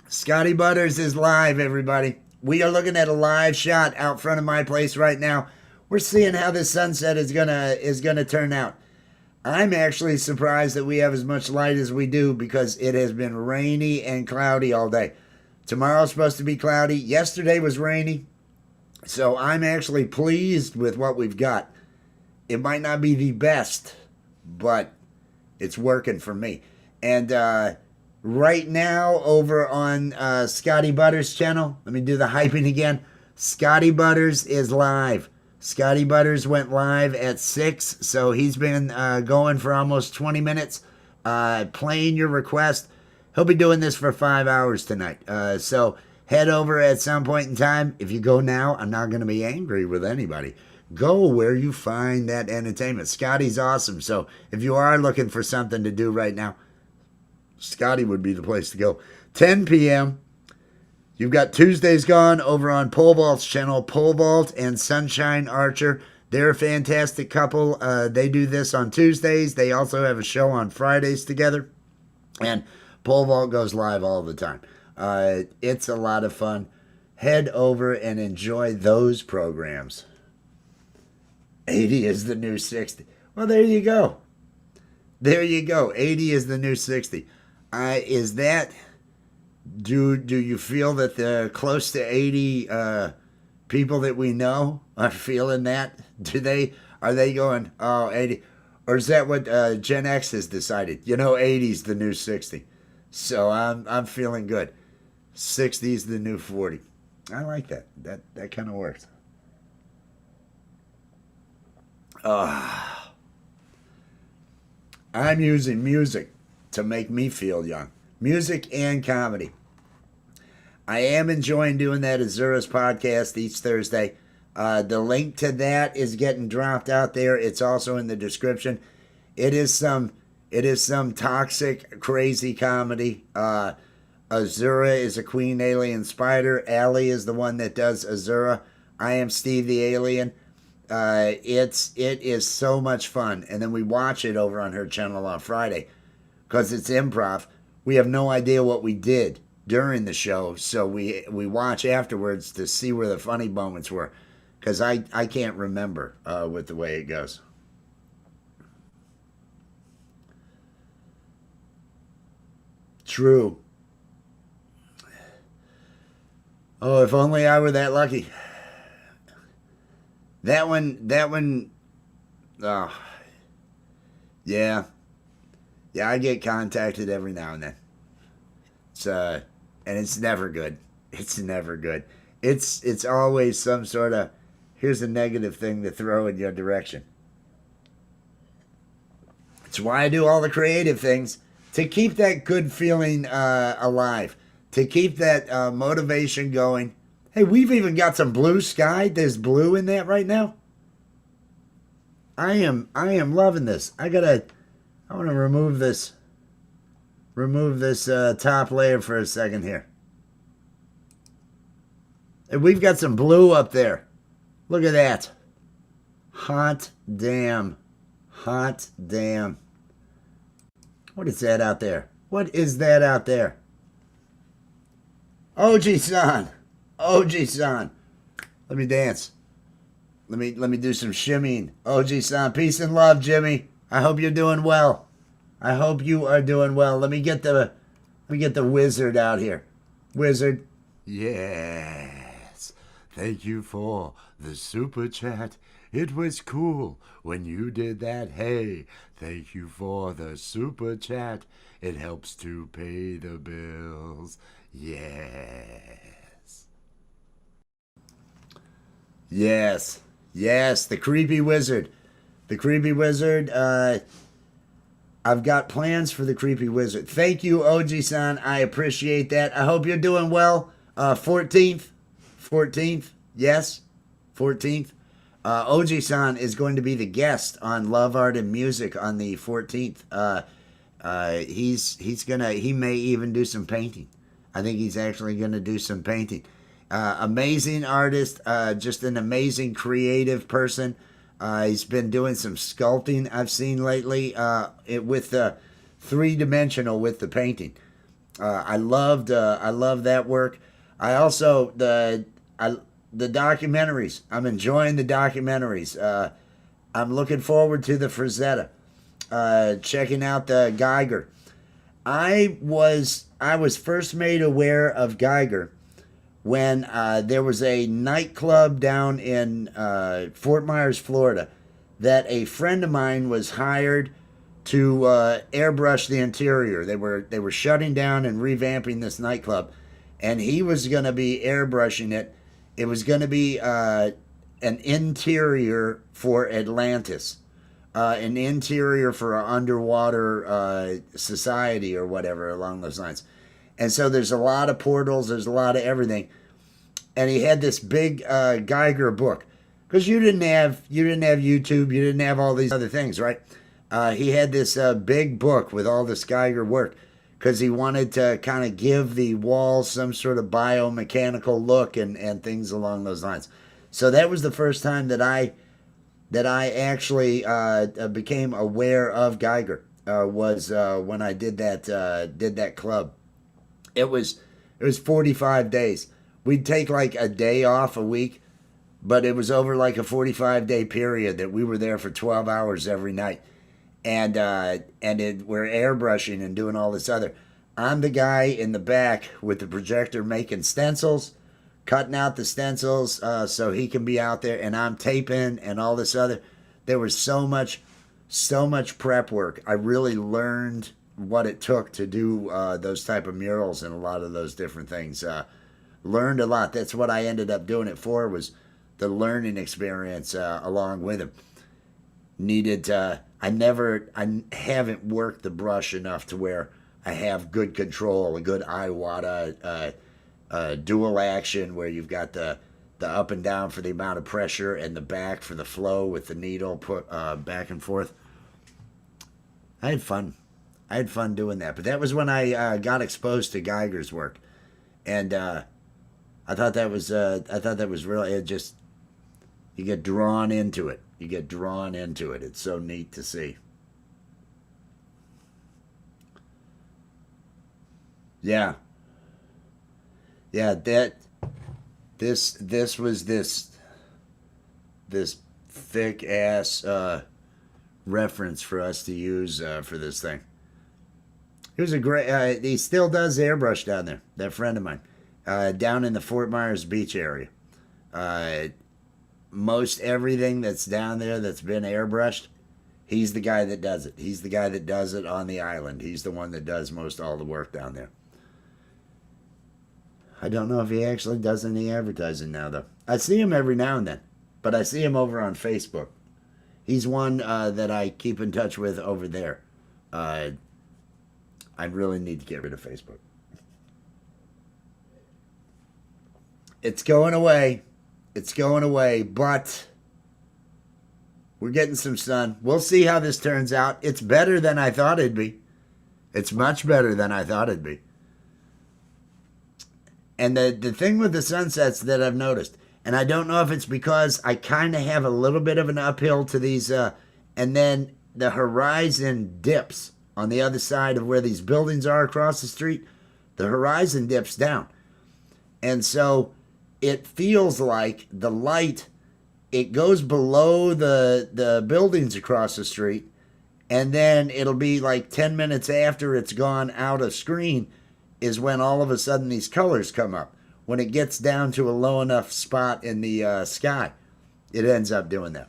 Scotty Butters is live, everybody. We are looking at a live shot out front of my place right now. We're seeing how this sunset is gonna turn out. I'm actually surprised that we have as much light as we do because it has been rainy and cloudy all day. Tomorrow's supposed to be cloudy. Yesterday was rainy. So I'm actually pleased with what we've got. It might not be the best, but it's working for me. And right now over on Scotty Butters' channel, let me do the hyping again. Scotty Butters is live. Scotty Butters went live at 6, so he's been going for almost 20 minutes, playing your request. He'll be doing this for 5 hours tonight. So head over at some point in time. If you go now, I'm not going to be angry with anybody. Go where you find that entertainment. Scotty's awesome. So if you are looking for something to do right now, Scotty would be the place to go. 10 p.m. You've got Tuesdays Gone over on Pole Vault's channel. Pole Vault and Sunshine Archer. They're a fantastic couple. They do this on Tuesdays. They also have a show on Fridays together. And Pole Vault goes live all the time. It's a lot of fun. Head over and enjoy those programs. 80 is the new 60. Well, there you go. There you go. 80 is the new 60. Is that... Do you feel that the close to 80 people that we know are feeling that? Are they going, oh, 80? Or is that what Gen X has decided? 80 is the new 60. So I'm feeling good. 60 is the new 40. I like that. That kind of works. I'm using music to make me feel young. Music and comedy. I am enjoying doing that Azura's podcast each Thursday. The link to that is getting dropped out there. It's also in the description. It is some toxic, crazy comedy. Azura is a queen alien spider. Allie is the one that does Azura. I am Steve the alien. It is so much fun. And then we watch it over on her channel on Friday because it's improv. We have no idea what we did during the show, so we watch afterwards to see where the funny moments were, because I can't remember with the way it goes. True. Oh, if only I were that lucky. That one, oh, yeah. Yeah, I get contacted every now and then. And it's never good. It's never good. It's always some sort of, here's a negative thing to throw in your direction. It's why I do all the creative things, to keep that good feeling alive, to keep that motivation going. Hey, we've even got some blue sky. There's blue in that right now. I am loving this. I want to remove this top layer for a second here. And we've got some blue up there. Look at that. Hot damn. Hot damn. What is that out there? What is that out there? OG-san. OG-san. Let me dance. Let me do some shimmying. OG-san. Peace and love, Jimmy. I hope you're doing well. I hope you are doing well. Let me get the wizard out here. Wizard. Yes. Thank you for the super chat. It was cool when you did that. Hey, thank you for the super chat. It helps to pay the bills. Yes. Yes. Yes, the creepy wizard. The creepy wizard. I've got plans for the creepy wizard. Thank you, OG-san. I appreciate that. I hope you're doing well. 14th. Yes, 14th. OG-san is going to be the guest on Love, Art, and Music on the 14th. He may even do some painting. I think he's actually gonna do some painting. Amazing artist, just an amazing creative person. He's been doing some sculpting I've seen lately, with the three-dimensional with the painting. I love that work. I also the documentaries. I'm enjoying the documentaries. I'm looking forward to the Frazetta. Checking out the Geiger. I was first made aware of Geiger when there was a nightclub down in Fort Myers, Florida, that a friend of mine was hired to airbrush the interior. They were shutting down and revamping this nightclub, and he was going to be airbrushing it. It was going to be an interior for Atlantis, an interior for an underwater society or whatever along those lines. And so there's a lot of portals, there's a lot of everything. And he had this big Geiger book, because you didn't have YouTube, you didn't have all these other things, right? He had this big book with all this Geiger work, because he wanted to kind of give the walls some sort of biomechanical look and things along those lines. So that was the first time that I that I actually became aware of Geiger was when I did that club. It was 45 days. We'd take like a day off a week, but it was over like a 45-day period that we were there for 12 hours every night. We're airbrushing and doing all this other. I'm the guy in the back with the projector making stencils, cutting out the stencils so he can be out there, and I'm taping and all this other. There was so much prep work. I really learned what it took to do those type of murals and a lot of those different things. Learned a lot. That's what I ended up doing it for, was the learning experience along with him. I haven't worked the brush enough to where I have good control, a good Iwata dual action where you've got the up and down for the amount of pressure and the back for the flow with the needle put back and forth. I had fun. I had fun doing that. But that was when I got exposed to Geiger's work, and I thought that was really, it just, you get drawn into it. You get drawn into it. It's so neat to see. Yeah. Yeah, this was this thick ass reference for us to use for this thing. He was a great. He still does airbrush down there. That friend of mine, down in the Fort Myers Beach area. Uh, Most everything that's down there that's been airbrushed, he's the guy that does it. He's the guy that does it on the island. He's the one that does most all the work down there. I don't know if he actually does any advertising now, though. I see him every now and then, but I see him over on Facebook. He's one that I keep in touch with over there. Uh, I really need to get rid of Facebook. It's going away. It's going away, but we're getting some sun. We'll see how this turns out. It's better than I thought it'd be. It's much better than I thought it'd be. And the thing with the sunsets that I've noticed, and I don't know if it's because I kind of have a little bit of an uphill to these, and then the horizon dips on the other side of where these buildings are across the street. The horizon dips down. And so it feels like the light, it goes below the buildings across the street, and then it'll be like 10 minutes after it's gone out of screen is when all of a sudden these colors come up. When it gets down to a low enough spot in the sky, it ends up doing that.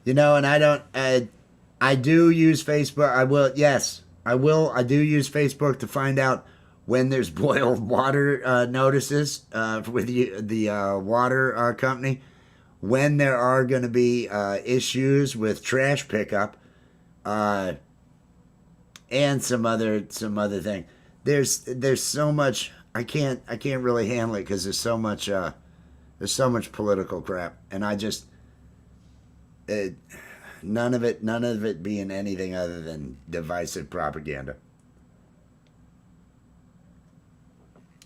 You know, and I do use Facebook. I do use Facebook to find out when there's boiled water notices with the water company, when there are going to be issues with trash pickup, and some other thing. There's so much I can't really handle it because there's so much political crap, and I just none of it being anything other than divisive propaganda.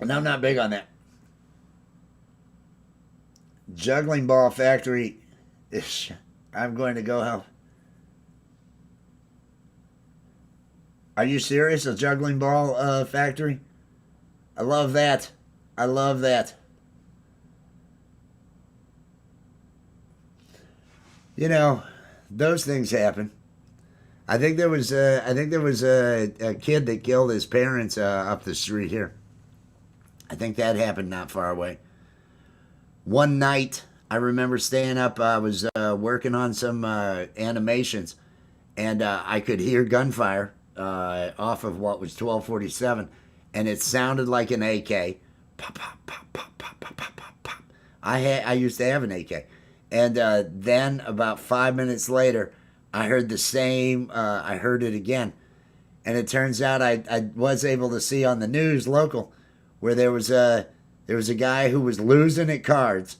And I'm not big on that. Juggling Ball Factory. I'm going to go help. Are you serious? A juggling ball factory? I love that. I love that. You know, those things happen. I think there was a kid that killed his parents up the street here. I think that happened not far away. One night, I remember staying up. I was working on some animations, and I could hear gunfire off of what was 1247, and it sounded like an AK. Pop, pop, pop, pop, pop, pop, pop, pop, pop. I used to have an AK, and then about 5 minutes later, I heard the same. I heard it again, and it turns out I was able to see on the news local where there was a guy who was losing at cards.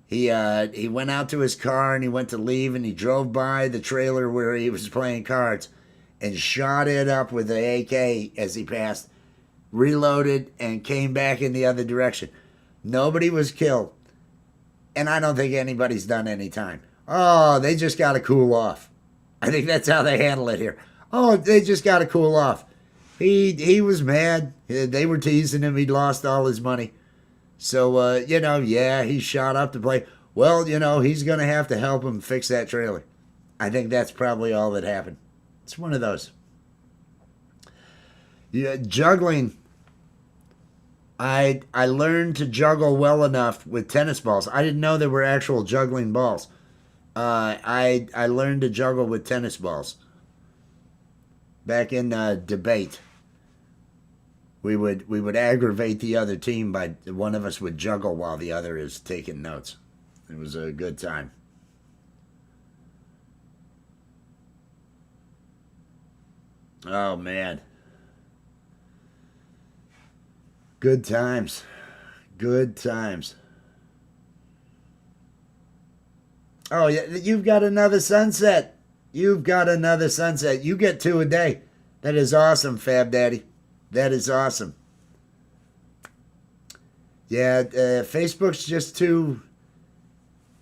He went out to his car and he went to leave, and he drove by the trailer where he was playing cards and shot it up with the AK as he passed, reloaded, and came back in the other direction. Nobody was killed. And I don't think anybody's done any time. Oh, they just got to cool off. I think that's how they handle it here. Oh, they just got to cool off. He was mad. They were teasing him. He'd lost all his money. So, yeah, he shot up to play. Well, he's going to have to help him fix that trailer. I think that's probably all that happened. It's one of those. Yeah, juggling. I learned to juggle well enough with tennis balls. I didn't know there were actual juggling balls. I learned to juggle with tennis balls. Back in debate, we would aggravate the other team by one of us would juggle while the other is taking notes. It was a good time. Oh man. Good times. Good times. Oh, yeah, you've got another sunset. You've got another sunset. You get 2 a day. That is awesome, Fab Daddy. That is awesome. Yeah, Facebook's just too...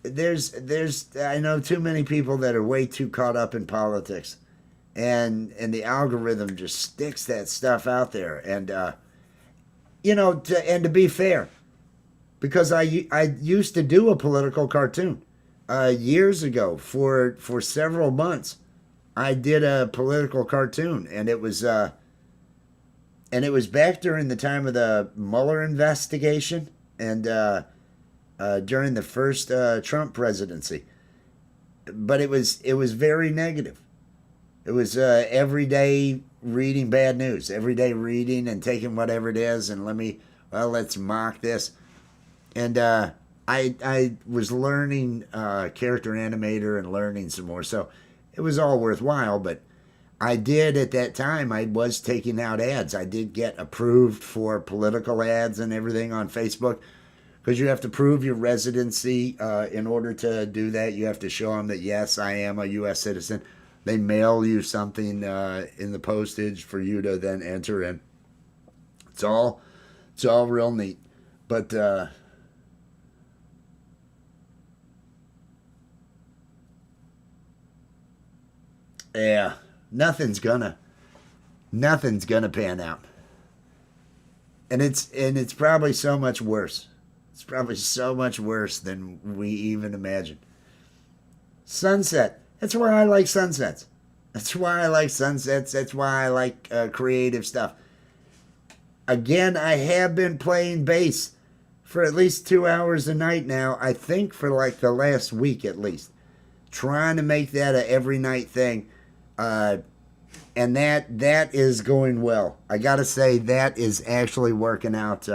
There's I know too many people that are way too caught up in politics. And the algorithm just sticks that stuff out there. And, to be fair, because I used to do a political cartoon years ago for several months. I did a political cartoon, and it was back during the time of the Mueller investigation and during the first Trump presidency. But it was very negative. It was every day reading bad news, every day reading and taking whatever it is, and let's mock this. And I was learning character animator and learning some more, so it was all worthwhile. But I did at that time, I was taking out ads. I did get approved for political ads and everything on Facebook, because you have to prove your residency. In order to do that, you have to show them that, yes, I am a U.S. citizen. They mail you something in the postage for you to then enter in. It's all real neat. But yeah, nothing's gonna pan out. And it's probably so much worse. It's probably so much worse than we even imagine. Sunset. That's why I like sunsets. That's why I like sunsets. That's why I like creative stuff. Again, I have been playing bass for at least 2 hours a night now. I think for like the last week at least. Trying to make that a every night thing. And that is going well. I gotta say, that is actually working out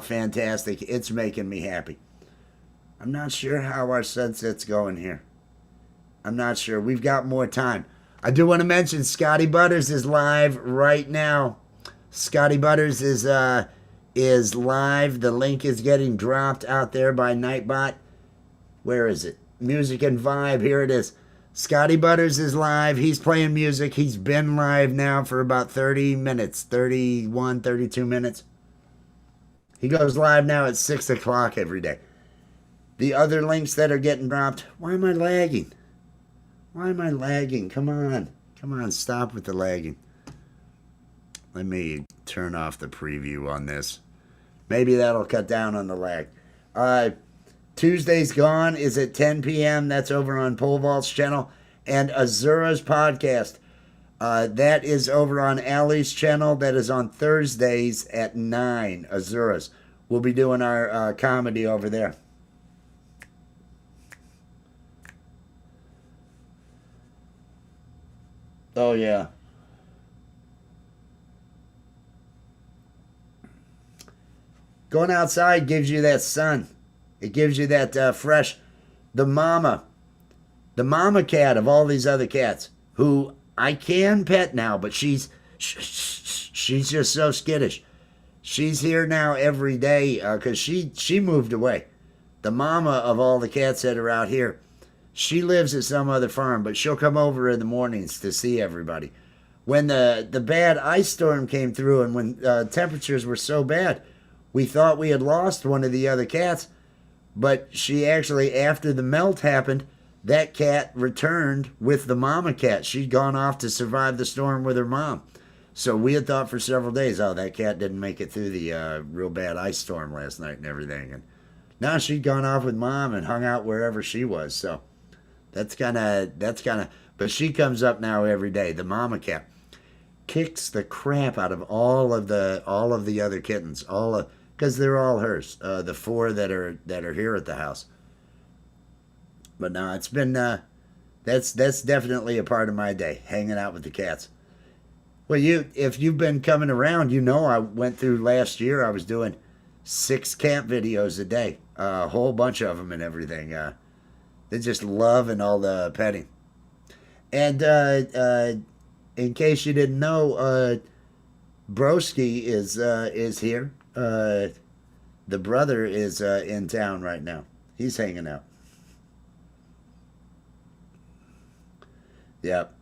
fantastic. It's making me happy. I'm not sure how our sunset's going here. I'm not sure. We've got more time. I do want to mention Scotty Butters is live right now. Scotty Butters is live. The link is getting dropped out there by Nightbot. Where is it? Music and Vibe. Here it is. Scotty Butters is live. He's playing music. He's been live now for about 30 minutes. 31, 32 minutes. He goes live now at 6 o'clock every day. The other links that are getting dropped. Why am I lagging? Why am I lagging? Come on. Come on, stop with the lagging. Let me turn off the preview on this. Maybe that'll cut down on the lag. Tuesday's Gone is at 10 p.m. That's over on Pole Vault's channel. And Azura's podcast. That is over on Allie's channel. That is on Thursdays at 9. Azura's. We'll be doing our comedy over there. Oh, yeah. Going outside gives you that sun. It gives you that fresh... The mama cat of all these other cats, who I can pet now, but she's just so skittish. She's here now every day because she moved away. The mama of all the cats that are out here, she lives at some other farm, but she'll come over in the mornings to see everybody. When the bad ice storm came through and when temperatures were so bad, We thought we had lost one of the other cats, but she actually, after the melt happened, that cat returned with the mama cat. She'd gone off to survive the storm with her mom. So we had thought for several days, oh, that cat didn't make it through the real bad ice storm last night and everything. And now she'd gone off with mom and hung out wherever she was. So that's kind of, but she comes up now every day. The mama cat kicks the crap out of all of the other kittens, because they're all hers. The four that are here at the house. But no, it's been that's definitely a part of my day, hanging out with the cats. Well, if you've been coming around, you know I went through last year. I was doing 6 cat videos a day, a whole bunch of them and everything. They're just loving all the petting. And in case you didn't know, Broski is here. The brother is in town right now. He's hanging out. Yep.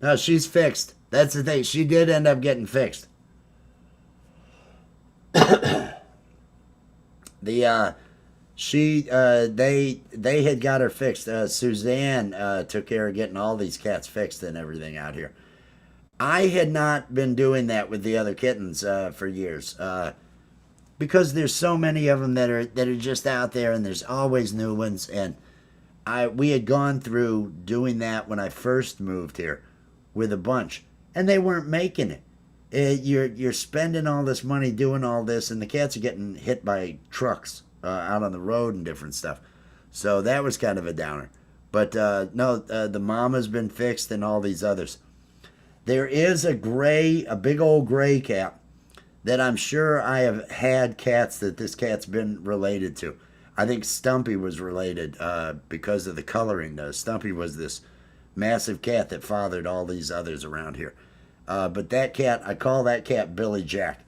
No, she's fixed. That's the thing. She did end up getting fixed. They had got her fixed. Suzanne took care of getting all these cats fixed and everything out here. I had not been doing that with the other kittens for years because there's so many of them that are just out there, and there's always new ones. And we had gone through doing that when I first moved here with a bunch, and they weren't making it. You're spending all this money doing all this, and the cats are getting hit by trucks out on the road and different stuff. So that was kind of a downer. But no, the mama's been fixed and all these others. There is a big old gray cat that I'm sure I have had cats that this cat's been related to. I think Stumpy was related because of the coloring. Stumpy was this massive cat that fathered all these others around here. But that cat, I call that cat Billy Jack.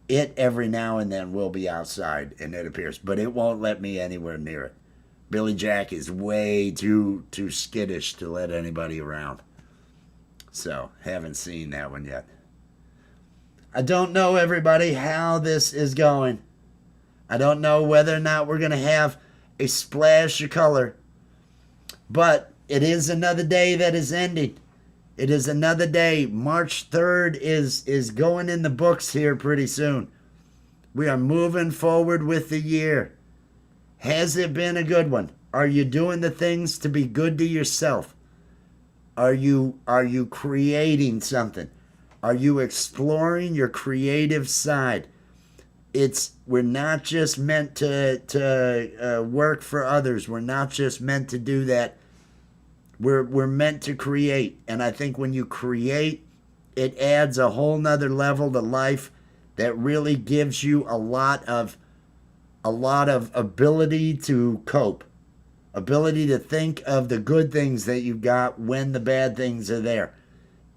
It every now and then will be outside, and it appears, but it won't let me anywhere near it. Billy Jack is way too skittish to let anybody around. So, haven't seen that one yet. I don't know, everybody, how this is going. I don't know whether or not we're going to have a splash of color. But it is another day that is ending. It is another day. March 3rd is going in the books here pretty soon. We are moving forward with the year. Has it been a good one? Are you doing the things to be good to yourself? Are you creating something? Are you exploring your creative side? We're not just meant to work for others. We're not just meant to do that. We're meant to create. And I think when you create, it adds a whole nother level to life that really gives you a lot of ability to cope. Ability to think of the good things that you got when the bad things are there.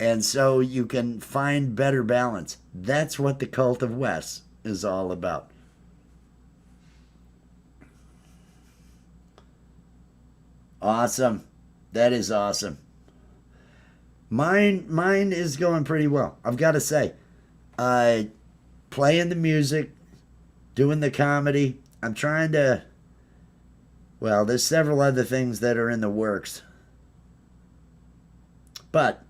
And so you can find better balance. That's what the Cult of Wes is all about. Awesome. That is awesome. Mine is going pretty well, I've got to say. Playing the music, doing the comedy. I'm trying to... Well, there's several other things that are in the works. But,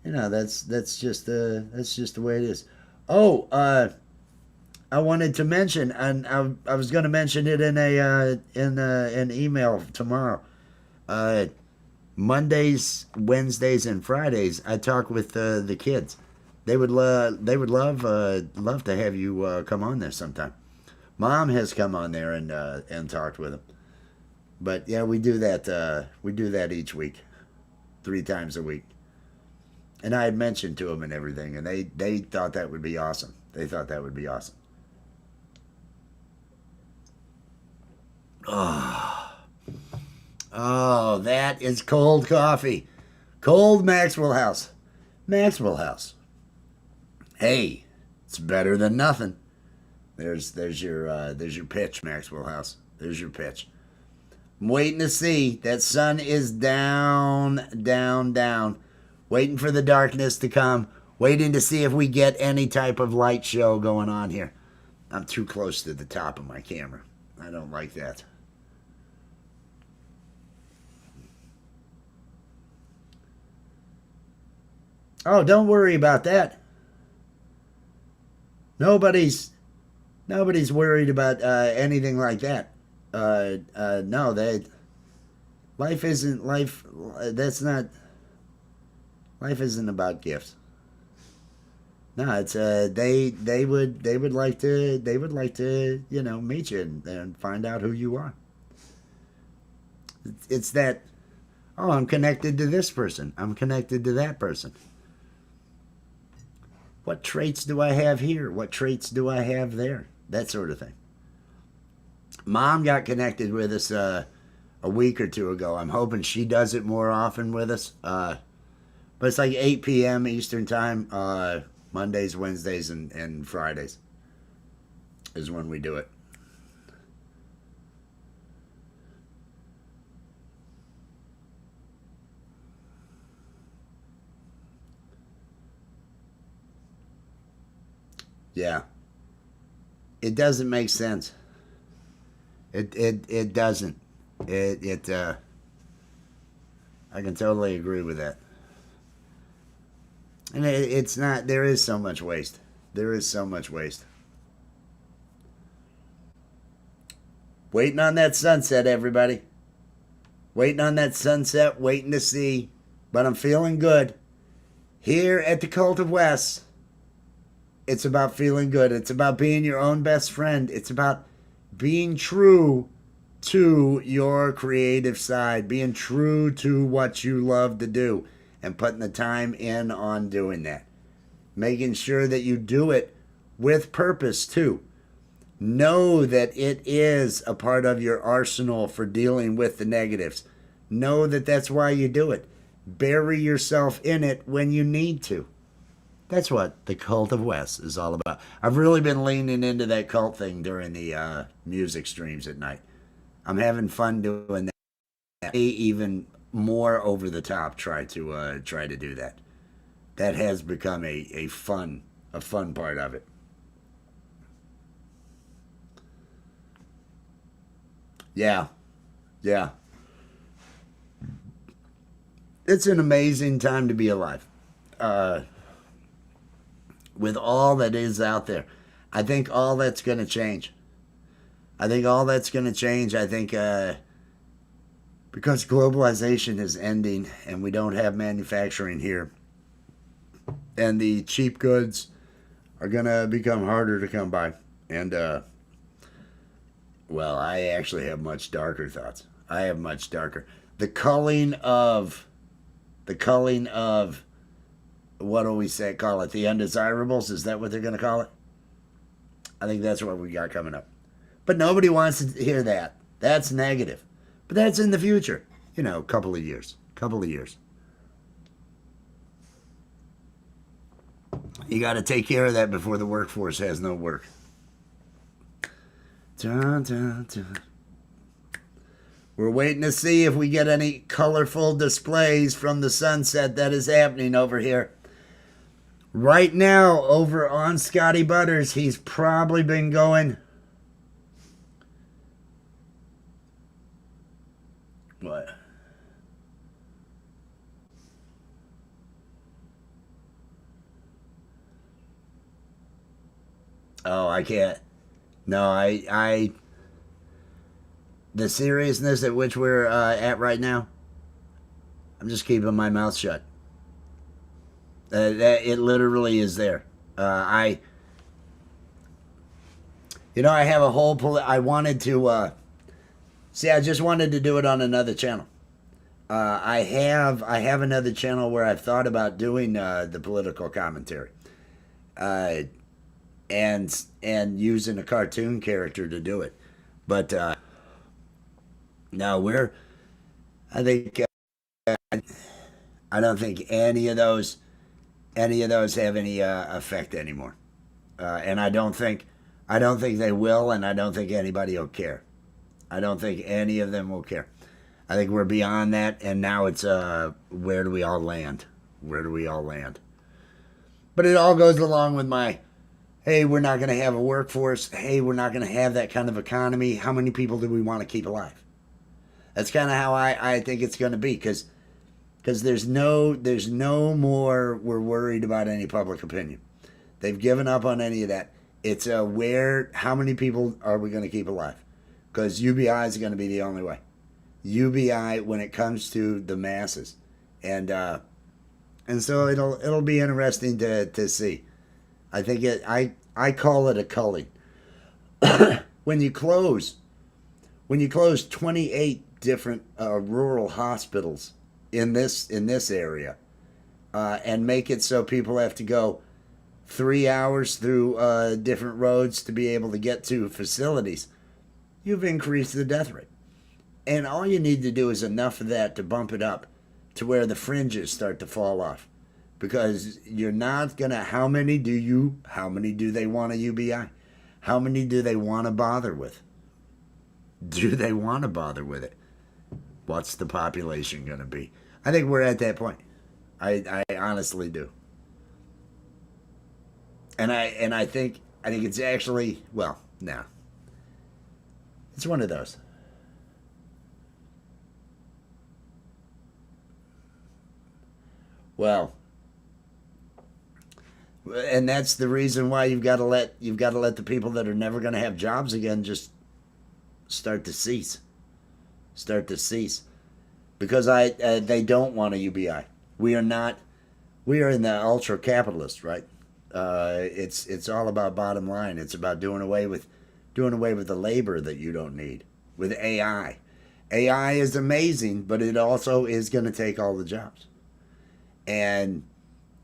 you know, that's just the way it is. Oh, I wanted to mention, and I was going to mention it in an email tomorrow. Mondays, Wednesdays, and Fridays, I talk with the kids. They would love to have you come on there sometime. Mom has come on there and talked with them. But yeah, we do that. We do that each week, 3 times a week. And I had mentioned to them and everything, and they thought that would be awesome. They thought that would be awesome. Oh, that is cold coffee. Cold Maxwell House. Maxwell House. Hey, it's better than nothing. There's your pitch, Maxwell House. There's your pitch. I'm waiting to see. That sun is down, down, down. Waiting for the darkness to come. Waiting to see if we get any type of light show going on here. I'm too close to the top of my camera. I don't like that. Oh, don't worry about that. Nobody's worried about anything like that. No, life isn't life. That's not. Life isn't about gifts. No, it's they would like to meet you and find out who you are. It's that. Oh, I'm connected to this person. I'm connected to that person. What traits do I have here? What traits do I have there? That sort of thing. Mom got connected with us a week or two ago. I'm hoping she does it more often with us. But it's like 8 p.m. Eastern time, Mondays, Wednesdays, and Fridays is when we do it. Yeah. It doesn't make sense. It doesn't. I can totally agree with that. And it's not. There is so much waste. There is so much waste. Waiting on that sunset, everybody. Waiting on that sunset. Waiting to see. But I'm feeling good. Here at the Cult of West, it's about feeling good. It's about being your own best friend. It's about being true to your creative side, being true to what you love to do, and putting the time in on doing that. Making sure that you do it with purpose, too. Know that it is a part of your arsenal for dealing with the negatives. Know that that's why you do it. Bury yourself in it when you need to. That's what the Cult of West is all about. I've really been leaning into that cult thing during the music streams at night. I'm having fun doing that. Even more over the top. Try to do that. That has become a fun part of it. Yeah, yeah. It's an amazing time to be alive. With all that is out there. I think all that's going to change. I think all that's going to change. I think because globalization is ending and we don't have manufacturing here, and the cheap goods are going to become harder to come by. And, well, I actually have much darker thoughts. I have much darker. The culling of, what do we say? Call it the undesirables? Is that what they're going to call it? I think that's what we got coming up. But nobody wants to hear that. That's negative. But that's in the future. You know, couple of years. You got to take care of that before the workforce has no work. Dun, dun, dun. We're waiting to see if we get any colorful displays from the sunset that is happening over here. Right now, over on Scotty Butters, he's probably been going. What? Oh, I can't. No, the seriousness at which we're at right now, I'm just keeping my mouth shut. It literally is there. I have a whole. I wanted to. See, I just wanted to do it on another channel. I have another channel where I've thought about doing the political commentary, and using a cartoon character to do it, but no, I think I don't think any of those have any effect anymore, and I don't think they will, and I don't think anybody will care. I don't think any of them will care. I think we're beyond that, and now it's where do we all land? Where do we all land? But it all goes along with my, hey, we're not going to have a workforce. Hey, we're not going to have that kind of economy. How many people do we want to keep alive? That's kind of how I think it's going to be, because there's no more we're worried about any public opinion. They've given up on any of that. It's how many people are we going to keep alive? Because UBI is going to be the only way. UBI when it comes to the masses, and so it'll be interesting to see. I think I call it a culling. when you close 28 different rural hospitals in this area, and make it so people have to go 3 hours through different roads to be able to get to facilities, you've increased the death rate. And all you need to do is enough of that to bump it up to where the fringes start to fall off. Because you're not going to, how many do they want a UBI? How many do they want to bother with? Do they want to bother with it? What's the population going to be? I think we're at that point. I honestly do. And I think it's actually, well, no. It's one of those. Well, and that's the reason why you've got to let the people that are never going to have jobs again just start to cease. Because they don't want a UBI. We are in the ultra capitalist, right? It's all about bottom line. It's about doing away with the labor that you don't need with AI. AI is amazing, but it also is going to take all the jobs. And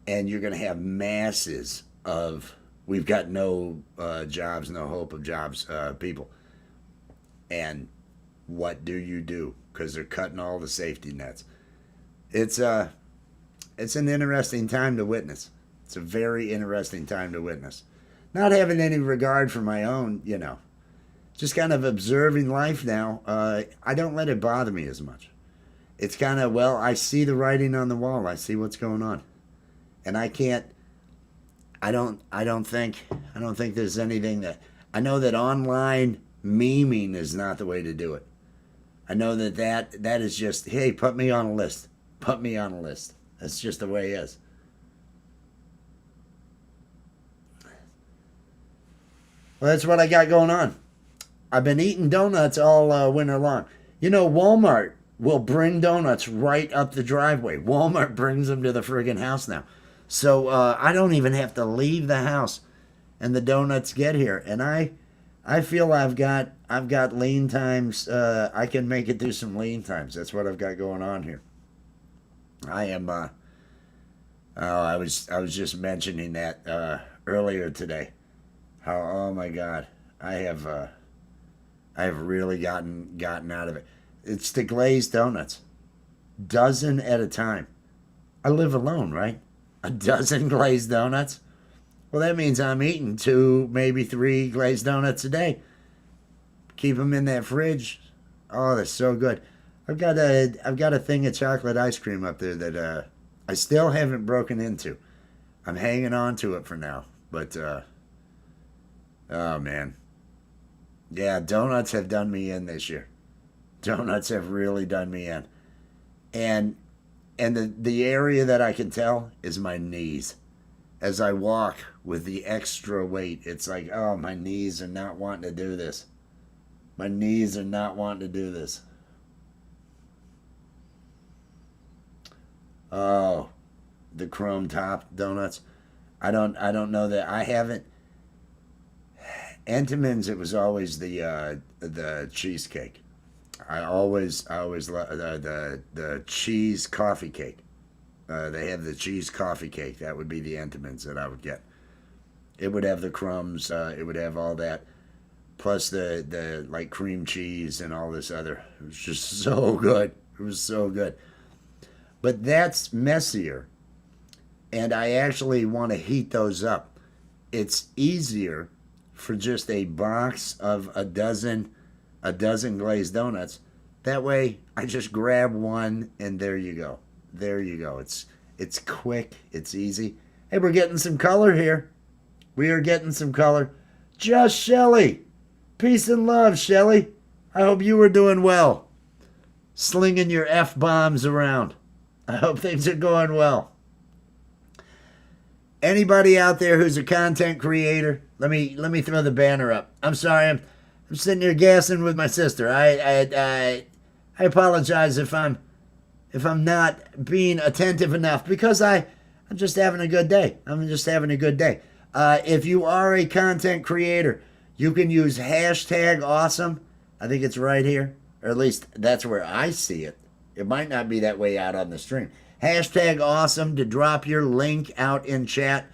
you're going to have masses of, we've got no jobs, no hope of jobs, people. And what do you do? Because they're cutting all the safety nets. It's an interesting time to witness. It's a very interesting time to witness. Not having any regard for my own, just kind of observing life now. I don't let it bother me as much. It's kind of, well, I see the writing on the wall. I see what's going on. And I don't think there's anything that, I know that online memeing is not the way to do it. I know that is just, hey, put me on a list. Put me on a list. That's just the way it is. Well, that's what I got going on. I've been eating donuts all winter long. Walmart will bring donuts right up the driveway. Walmart brings them to the friggin' house now. So I don't even have to leave the house, and the donuts get here. And I feel I've got lean times. I can make it through some lean times. That's what I've got going on here. I am. I was just mentioning that earlier today. How, oh my God, I have really gotten out of it. It's the glazed donuts, dozen at a time. I live alone, right? A dozen glazed donuts. Well, that means I'm eating 2, maybe 3 glazed donuts a day. Keep them in that fridge. Oh, they're so good. I've got a thing of chocolate ice cream up there that I still haven't broken into. I'm hanging on to it for now, but oh man, yeah, donuts have done me in this year. Donuts have really done me in, and the area that I can tell is my knees. As I walk with the extra weight, it's like, oh, my knees are not wanting to do this. My knees are not wanting to do this. Oh, the chrome top donuts. I don't know that I haven't. Entenmann's, it was always the cheesecake. I always love the cheese coffee cake. They have the cheese coffee cake. That would be the Entenmann's that I would get. It would have the crumbs. It would have all that, plus the like cream cheese and all this other. It was just so good. It was so good. But that's messier, and I actually want to heat those up. It's easier for just a box of a dozen glazed donuts. That way, I just grab one, and there you go. There you go. It's quick. It's easy. Hey, we're getting some color here. We are getting some color. Just Shelly. Peace and love, Shelly. I hope you were doing well. Slinging your F-bombs around. I hope things are going well. Anybody out there who's a content creator, let me throw the banner up. I'm sorry, I'm sitting here gassing with my sister. I apologize if I'm not being attentive enough, because I'm just having a good day. I'm just having a good day. If you are a content creator, you can use hashtag awesome. I think it's right here, or at least that's where I see it. It might not be that way out on the stream. Hashtag awesome to drop your link out in chat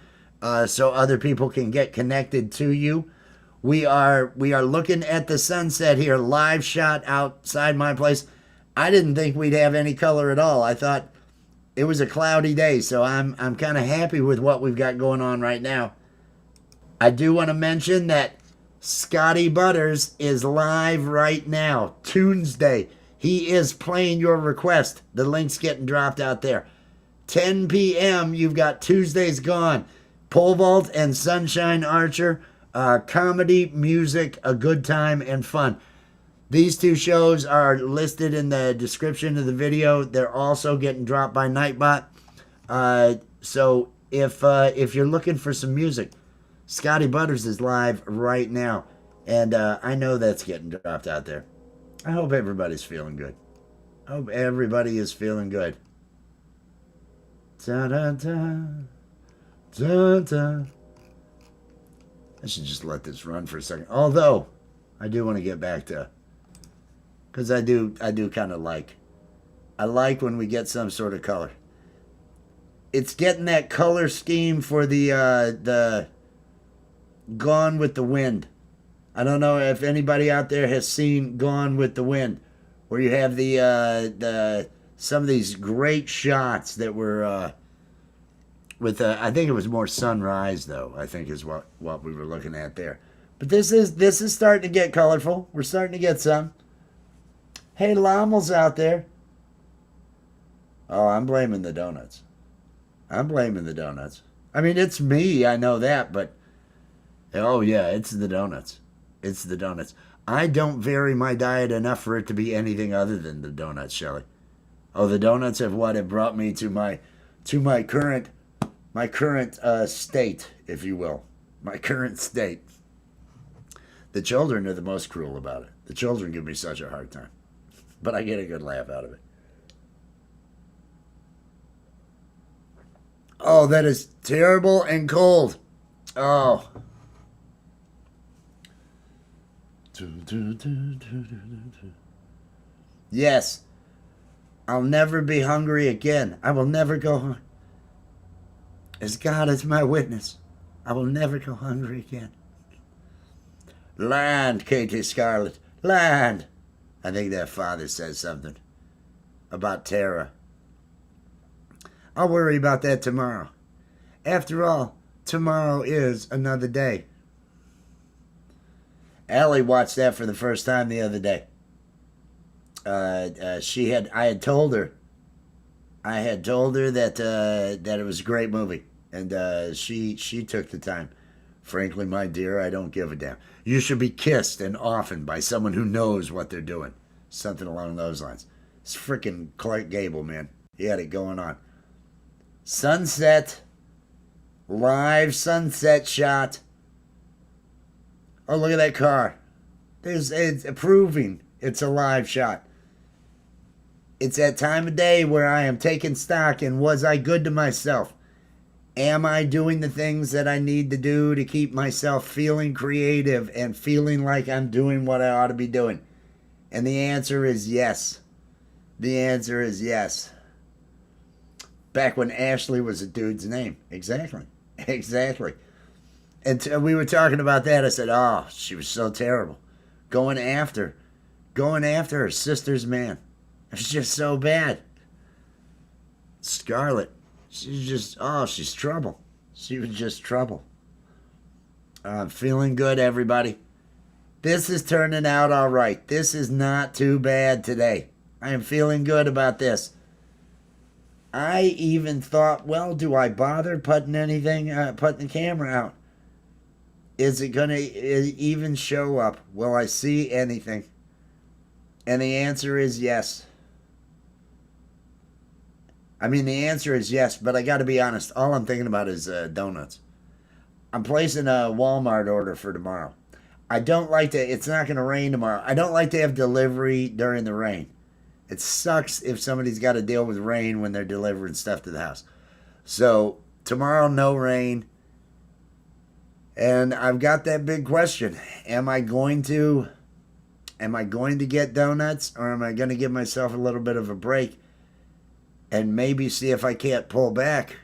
so other people can get connected to you. We are looking at the sunset here, live shot outside my place. I didn't think we'd have any color at all. I thought it was a cloudy day, so I'm kind of happy with what we've got going on right now. I do want to mention that Scotty Butters is live right now. TUNESDAY. He is playing your request. The link's getting dropped out there. 10 p.m. You've got Tuesday's Gone. Pole vault and Sunshine Archer. Comedy, music, a good time, and fun. These two shows are listed in the description of the video. They're also getting dropped by Nightbot. So if you're looking for some music, Scotty Butters is live right now. And I know that's getting dropped out there. I hope everybody's feeling good. I hope everybody is feeling good. Da-da-da. Da-da. I should just let this run for a second. Although, I do want to get back to... Because I do kind of like... I like when we get some sort of color. It's getting that color scheme for the Gone with the Wind. I don't know if anybody out there has seen Gone with the Wind, where you have the some of these great shots that were with I think it was more sunrise though. I think is what we were looking at there. But this is starting to get colorful. We're starting to get some. Hey, Lommel's out there. Oh, I'm blaming the donuts. I'm blaming the donuts. I mean, it's me. I know that, but oh yeah, it's the donuts. It's the donuts. I don't vary my diet enough for it to be anything other than the donuts, Shelley. Oh, the donuts have brought me to my current state, if you will. My current state. The children are the most cruel about it. The children give me such a hard time. But I get a good laugh out of it. Oh, that is terrible and cold. Oh. Yes. I'll never be hungry again. I will never go hungry. As God is my witness, I will never go hungry again. Land, Katie Scarlett. Land. I think that father says something about Tara. I'll worry about that tomorrow. After all, tomorrow is another day. Allie watched that for the first time the other day. I had told her that it was a great movie, and she took the time. Frankly, my dear, I don't give a damn. You should be kissed, and often, by someone who knows what they're doing. Something along those lines. It's freaking Clark Gable, man. He had it going on. Sunset. Live sunset shot. Oh, look at that car. It's proving it's a live shot. It's that time of day where I am taking stock in, was I good to myself? Am I doing the things that I need to do to keep myself feeling creative and feeling like I'm doing what I ought to be doing? And the answer is yes. The answer is yes. Back when Ashley was a dude's name. Exactly. Exactly. And we were talking about that. I said, oh, she was so terrible. Going after her sister's man. It was just so bad. Scarlett. She's trouble. She was just trouble. I'm feeling good, everybody. This is turning out all right. This is not too bad today. I am feeling good about this. I even thought, well, do I bother putting anything, putting the camera out? Is it going to even show up? Will I see anything? And the answer is yes. I mean, the answer is yes, but I got to be honest. All I'm thinking about is donuts. I'm placing a Walmart order for tomorrow. I don't like to, it's not going to rain tomorrow. I don't like to have delivery during the rain. It sucks if somebody's got to deal with rain when they're delivering stuff to the house. So tomorrow, no rain. And I've got that big question. Am I going to get donuts, or am I going to give myself a little bit of a break and maybe see if I can't pull back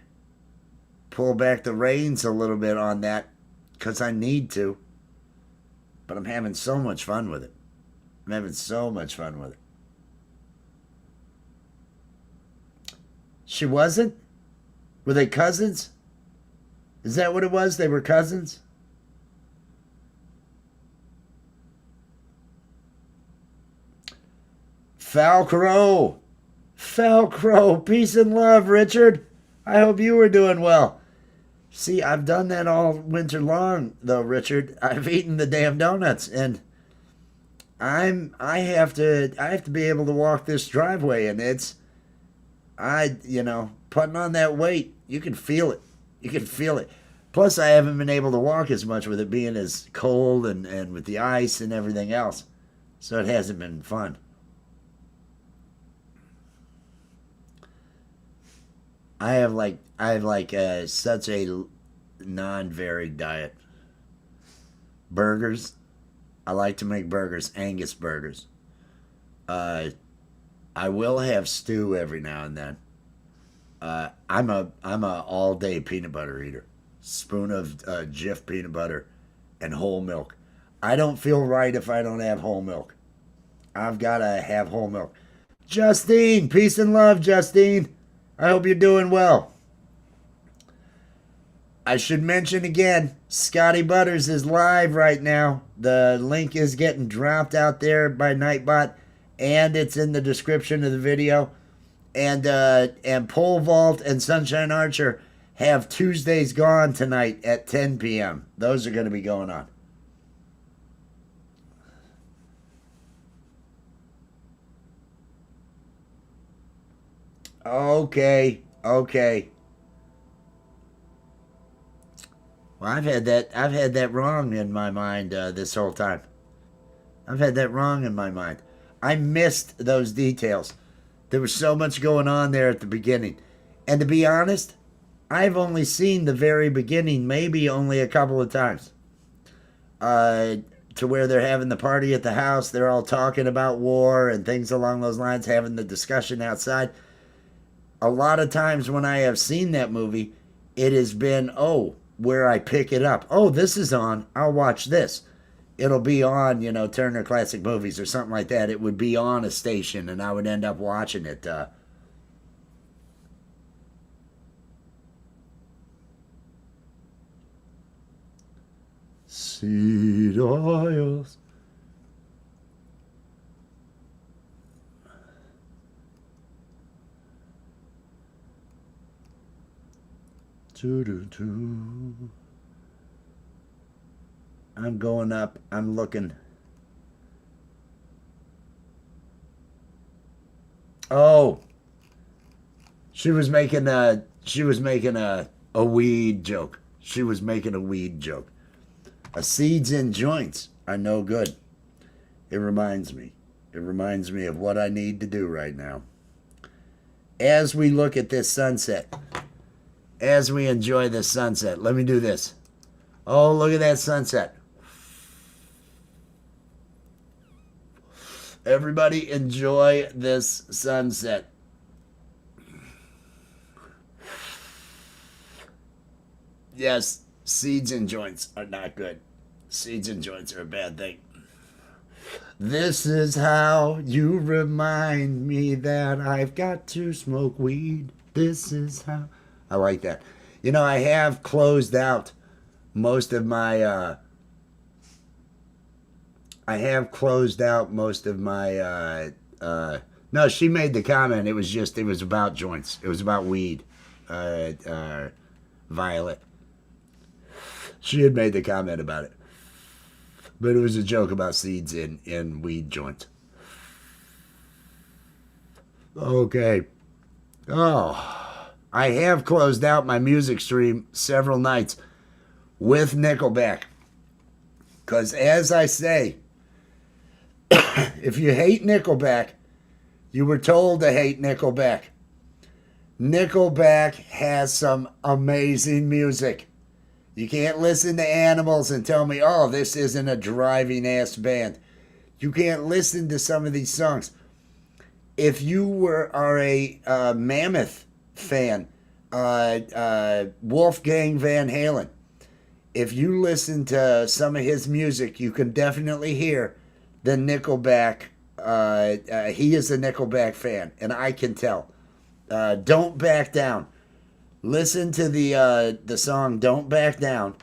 the reins a little bit on that, because I need to. But I'm having so much fun with it. I'm having so much fun with it. She wasn't? Were they cousins? Is that what it was? They were cousins? Falcro. Falcro. Peace and love, Richard. I hope you were doing well. See, I've done that all winter long, though, Richard. I've eaten the damn donuts, and I have to be able to walk this driveway, and putting on that weight, you can feel it. You can feel it. Plus, I haven't been able to walk as much with it being as cold and with the ice and everything else. So it hasn't been fun. I have such a non-varied diet. Burgers. I like to make burgers, Angus burgers. Uh, I will have stew every now and then. I'm a all day peanut butter eater. Spoon of Jif peanut butter and whole milk. I don't feel right if I don't have whole milk. I've got to have whole milk. Justine, peace and love, Justine. I hope you're doing well. I should mention again, Scotty Butters is live right now. The link is getting dropped out there by Nightbot, and it's in the description of the video. And Pole Vault and Sunshine Archer have Tuesdays Gone tonight at 10 p.m. Those are going to be going on. Okay, okay. Well, I've had that wrong in my mind this whole time. I've had that wrong in my mind. I missed those details. There was so much going on there at the beginning. And to be honest, I've only seen the very beginning maybe only a couple of times. Uh, to where they're having the party at the house, they're all talking about war and things along those lines, having the discussion outside. A lot of times when I have seen that movie, it has been, where I pick it up. Oh, this is on. I'll watch this. It'll be on, Turner Classic Movies or something like that. It would be on a station, and I would end up watching it. Seed oils. Doo-doo-doo. I'm going up. I'm looking. Oh, she was making a weed joke. She was making a weed joke. Seeds in joints are no good. It reminds me. It reminds me of what I need to do right now. As we look at this sunset, as we enjoy this sunset, let me do this. Oh, look at that sunset. Everybody enjoy this sunset. Yes, seeds and joints are not good. Seeds and joints are a bad thing. This is how you remind me that I've got to smoke weed. This is how. I like that. I have closed out most of my No, she made the comment. It was about joints. It was about weed. Violet. She had made the comment about it. But it was a joke about seeds in weed joints. Okay. Oh, I have closed out my music stream several nights with Nickelback. Because as I say, if you hate Nickelback, you were told to hate Nickelback. Nickelback has some amazing music. You can't listen to Animals and tell me, oh, this isn't a driving ass band. You can't listen to some of these songs. If you are a Mammoth fan, Wolfgang Van Halen, if you listen to some of his music, you can definitely hear the Nickelback. He is a Nickelback fan, and I can tell. Don't Back Down. Listen to the song "Don't Back Down"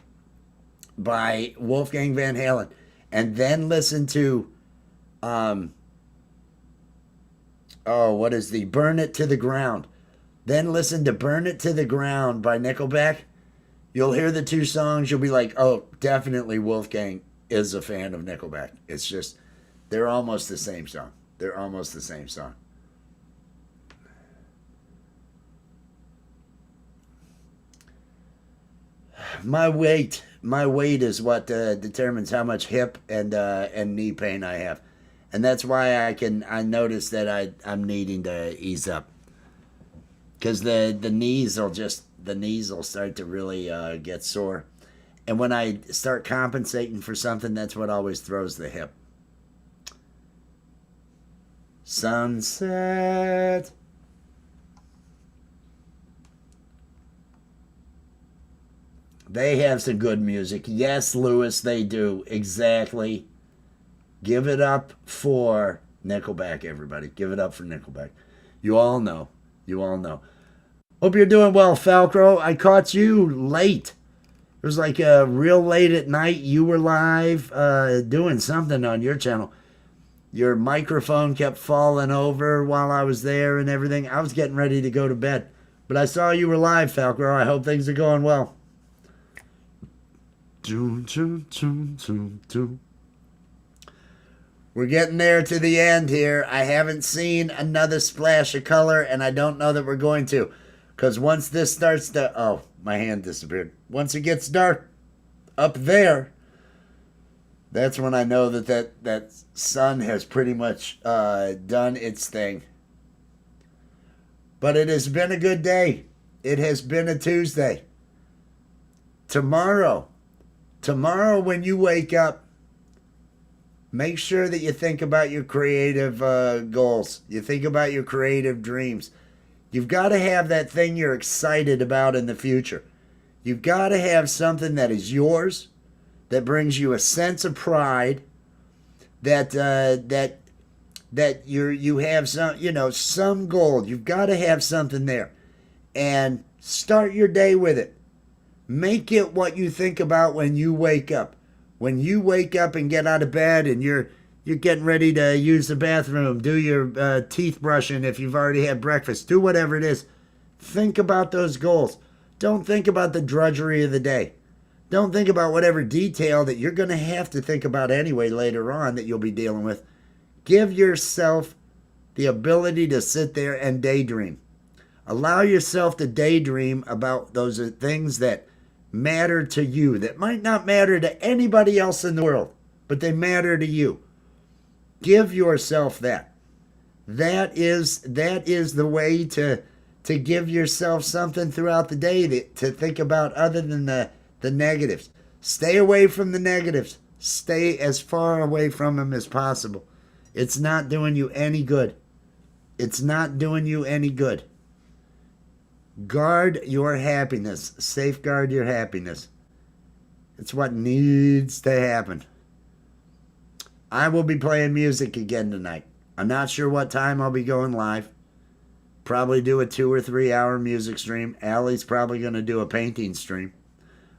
by Wolfgang Van Halen, and then listen to what is the "Burn It to the Ground." Then listen to "Burn It to the Ground" by Nickelback. You'll hear the two songs. You'll be like, "Oh, definitely Wolfgang is a fan of Nickelback." It's just they're almost the same song. They're almost the same song. My weight is what determines how much hip and knee pain I have, and that's why I notice that I'm needing to ease up, because the knees will start to really get sore, and when I start compensating for something, that's what always throws the hip. Sunset. They have some good music. Yes, Lewis, they do. Exactly. Give it up for Nickelback, everybody. Give it up for Nickelback. You all know. You all know. Hope you're doing well, Falcro. I caught you late. It was like real late at night. You were live doing something on your channel. Your microphone kept falling over while I was there and everything. I was getting ready to go to bed. But I saw you were live, Falcro. I hope things are going well. We're getting there to the end here. I haven't seen another splash of color, and I don't know that we're going to. Because once this starts to... Oh, my hand disappeared. Once it gets dark up there, that's when I know that sun has pretty much done its thing. But it has been a good day. It has been a Tuesday. Tomorrow when you wake up, make sure that you think about your creative goals. You think about your creative dreams. You've got to have that thing you're excited about in the future. You've got to have something that is yours, that brings you a sense of pride, that you have some goal. You've got to have something there, and start your day with it. Make it what you think about when you wake up. When you wake up and get out of bed and you're getting ready to use the bathroom, do your teeth brushing if you've already had breakfast, do whatever it is. Think about those goals. Don't think about the drudgery of the day. Don't think about whatever detail that you're going to have to think about anyway later on that you'll be dealing with. Give yourself the ability to sit there and daydream. Allow yourself to daydream about those things that matter to you, that might not matter to anybody else in the world, but they matter to you. Give yourself that. That is the way to give yourself something throughout the day to think about other than the negatives. Stay away from the negatives. Stay as far away from them as possible. It's not doing you any good. It's not doing you any good. Guard your happiness. Safeguard your happiness. It's what needs to happen. I will be playing music again tonight. I'm not sure what time I'll be going live. Probably do a 2 or 3 hour music stream. Allie's probably going to do a painting stream.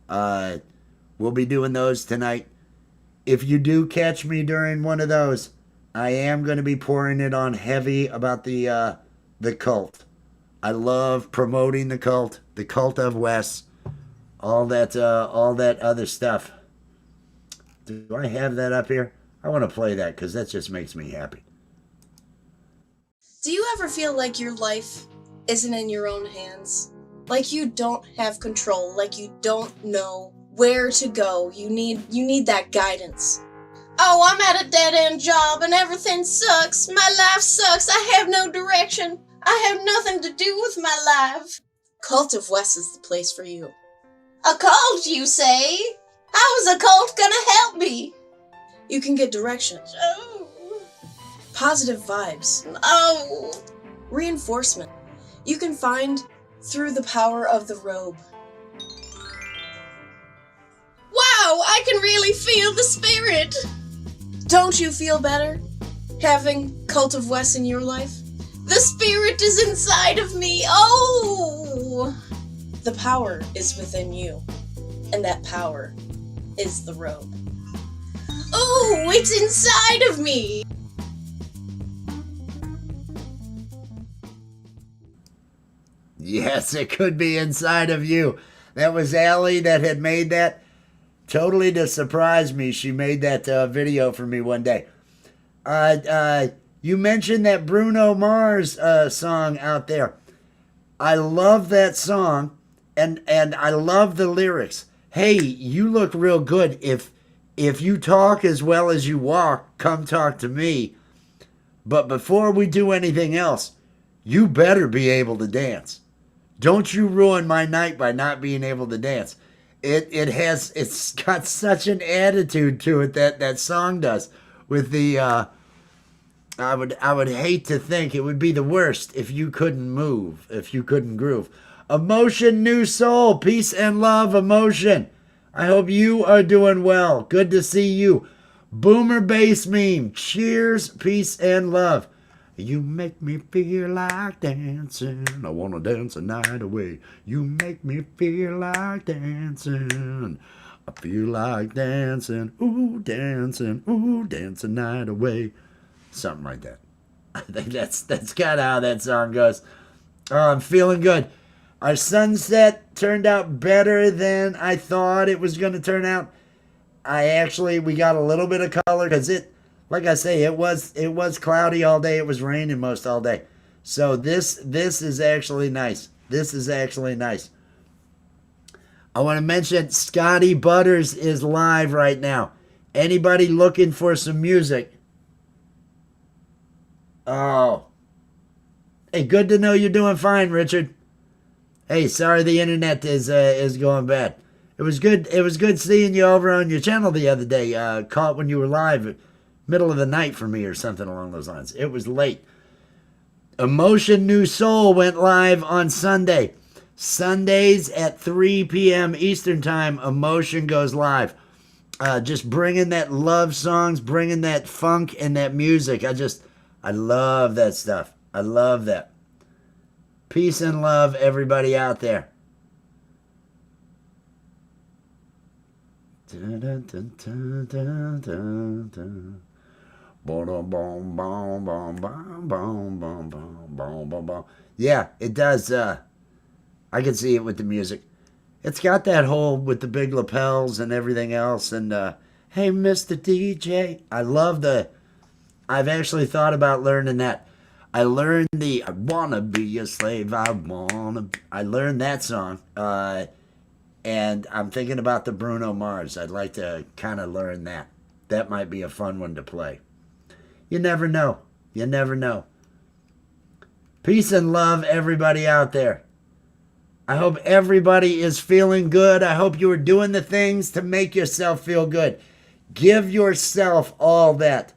We'll be doing those tonight. If you do catch me during one of those, I am going to be pouring it on heavy about the cult. I love promoting the cult of Wes, all that other stuff. Do I have that up here? I want to play that because that just makes me happy. Do you ever feel like your life isn't in your own hands? Like you don't have control, like you don't know where to go. You need that guidance. Oh, I'm at a dead-end job and everything sucks. My life sucks. I have no direction. I have nothing to do with my life. Cult of Wes is the place for you. A cult, you say? How is a cult gonna help me? You can get directions. Oh. Positive vibes. Oh. Reinforcement. You can find through the power of the robe. Wow, I can really feel the spirit. Don't you feel better having Cult of Wes in your life? The spirit is inside of me. Oh! The power is within you, and that power is the robe. Oh, it's inside of me. Yes, it could be inside of you. That was Allie that had made that. Totally to surprise me, she made that video for me one day. You mentioned that Bruno Mars song out there. I love that song, and I love the lyrics. Hey, you look real good. If you talk as well as you walk, come talk to me. But before we do anything else, you better be able to dance. Don't you ruin my night by not being able to dance. It's got such an attitude to it that song does. With the I would hate to think it would be the worst if you couldn't move, if you couldn't groove. Emotion, new soul, peace and love, emotion. I hope you are doing well. Good to see you. Boomer bass meme. Cheers, peace and love. You make me feel like dancing. I wanna dance the night away. You make me feel like dancing. I feel like dancing. Ooh, dancing. Ooh, dance the night away. Something like that. I think that's kind of how that song goes. Oh, I'm feeling good. Our sunset turned out better than I thought it was going to turn out. We got a little bit of color because like I say, it was cloudy all day. It was raining most all day. So this is actually nice. This is actually nice. I want to mention Scotty Butters is live right now. Anybody looking for some music? Oh. Hey, good to know you're doing fine, Richard. Hey, sorry the internet is going bad. It was good seeing you over on your channel the other day. Caught when you were live, middle of the night for me or something along those lines. It was late. Emotion New Soul went live on Sunday. Sundays at 3 p.m. Eastern Time, Emotion goes live. Just bringing that love songs, bringing that funk and that music. I love that stuff. I love that. Peace and love, everybody out there. Yeah, it does. I can see it with the music. It's got that whole with the big lapels and everything else. And hey, Mr. DJ, I've actually thought about learning that. I learned I wanna be a slave. I learned that song. And I'm thinking about the Bruno Mars. I'd like to kind of learn that. That might be a fun one to play. You never know. You never know. Peace and love, everybody out there. I hope everybody is feeling good. I hope you are doing the things to make yourself feel good. Give yourself all that.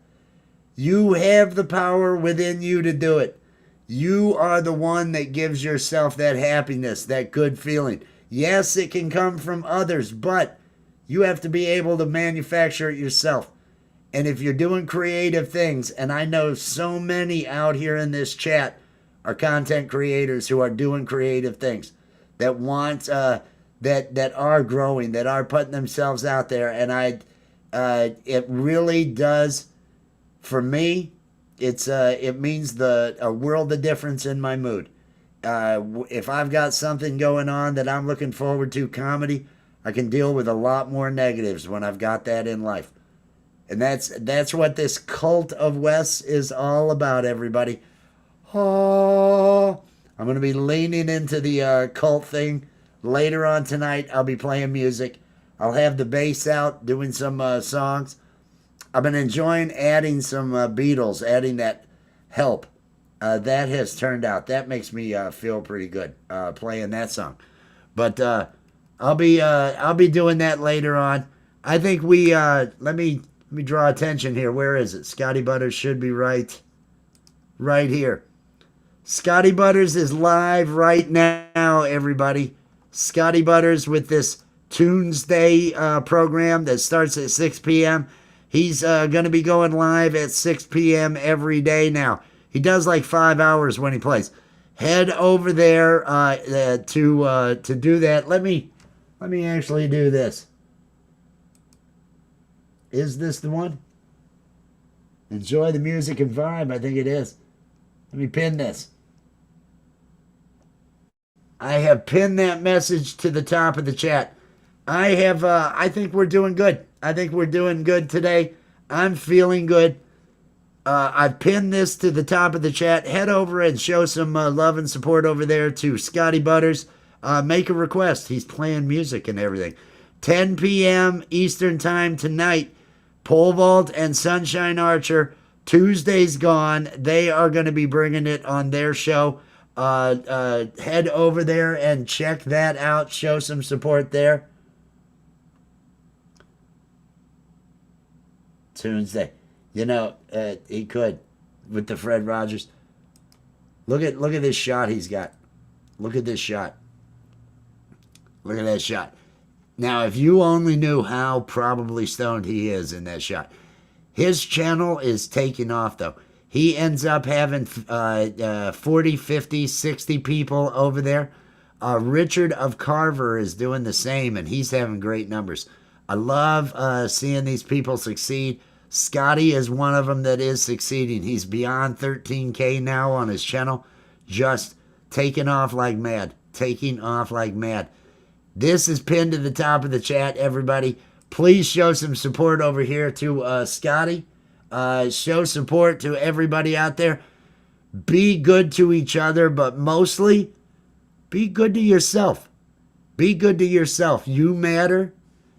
You have the power within you to do it. You are the one that gives yourself that happiness, that good feeling. Yes, it can come from others, but you have to be able to manufacture it yourself. And if you're doing creative things, and I know so many out here in this chat are content creators who are doing creative things that want that are growing, that are putting themselves out there, and it really does For me, it means a world of difference in my mood. If I've got something going on that I'm looking forward to, comedy, I can deal with a lot more negatives when I've got that in life. And that's what this cult of Wes is all about, everybody. Oh, I'm going to be leaning into the cult thing. Later on tonight, I'll be playing music. I'll have the bass out, doing some songs. I've been enjoying adding some Beatles, adding that Help. That has turned out. That makes me feel pretty good playing that song. But I'll be doing that later on. I think we let me draw attention here. Where is it? Scotty Butters should be right here. Scotty Butters is live right now, everybody. Scotty Butters with this TUNESDAY program that starts at 6 p.m. He's going to be going live at 6 p.m. every day now. He does like 5 hours when he plays. Head over there to do that. Let me actually do this. Is this the one? Enjoy the music and vibe. I think it is. Let me pin this. I have pinned that message to the top of the chat. I think we're doing good. I think we're doing good today. I'm feeling good. I've pinned this to the top of the chat. Head over and show some love and support over there to Scotty Butters. Make a request. He's playing music and everything. 10 p.m. Eastern Time tonight. Pole Vault and Sunshine Archer. Tuesday's gone. They are going to be bringing it on their show. Head over there and check that out. Show some support there. Tuesday. You know, he could with the Fred Rogers. Look at this shot he's got. Look at this shot. Look at that shot. Now, if you only knew how probably stoned he is in that shot. His channel is taking off, though. He ends up having 40, 50, 60 people over there. Richard of Carver is doing the same, and he's having great numbers. I love seeing these people succeed. Scotty is one of them that is succeeding. He's beyond 13K now on his channel. Just taking off like mad. Taking off like mad. This is pinned to the top of the chat, everybody. Please show some support over here to Scotty. Show support to everybody out there. Be good to each other, but mostly be good to yourself. Be good to yourself. You matter.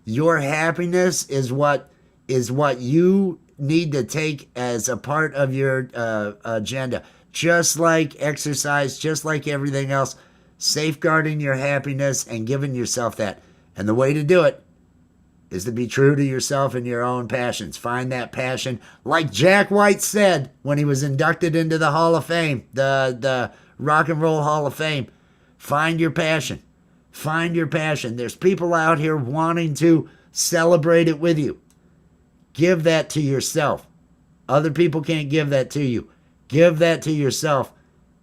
Your happiness is what you need to take as a part of your agenda. Just like exercise, just like everything else, safeguarding your happiness and giving yourself that. And the way to do it is to be true to yourself and your own passions. Find that passion. Like Jack White said when he was inducted into the Hall of Fame, the Rock and Roll Hall of Fame, find your passion. Find your passion. There's people out here wanting to celebrate it with you. Give that to yourself. Other people can't give that to you. Give that to yourself,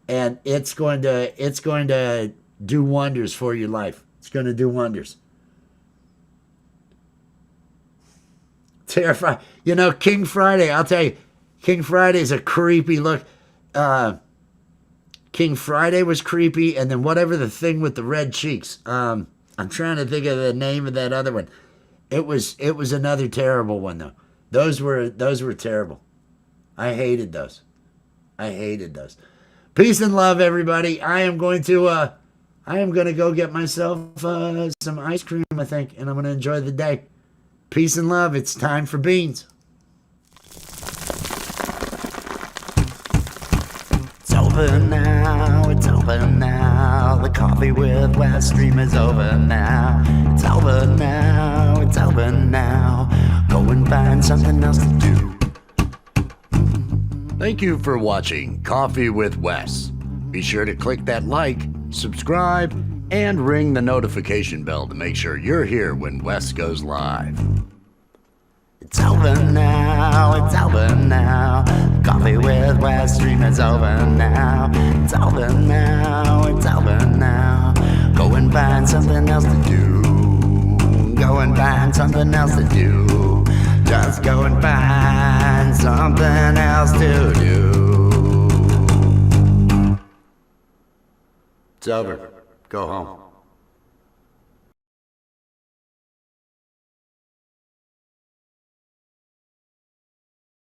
and it's going to do wonders for your life. It's going to do wonders. Terrifying. You know, King Friday, I'll tell you, King Friday is a creepy look. King Friday was creepy, and then whatever the thing with the red cheeks. I'm trying to think of the name of that other one. It was another terrible one, though. Those were terrible. I hated those. Peace and love, everybody. I am going to go get myself some ice cream, I think, and I'm going to enjoy the day. Peace and love. It's time for beans. It's over now. It's over now. The coffee with West stream is over now. It's over now. It's over now. Go and find something else to do. Thank you for watching Coffee with Wes. Be sure to click that like, subscribe, and ring the notification bell to make sure you're here when Wes goes live. It's over now. It's over now. Coffee with West stream is over now. It's over now. It's over now. Go and find something else to do. Go and find something else to do. Just go and find something else to do. It's over. Go home.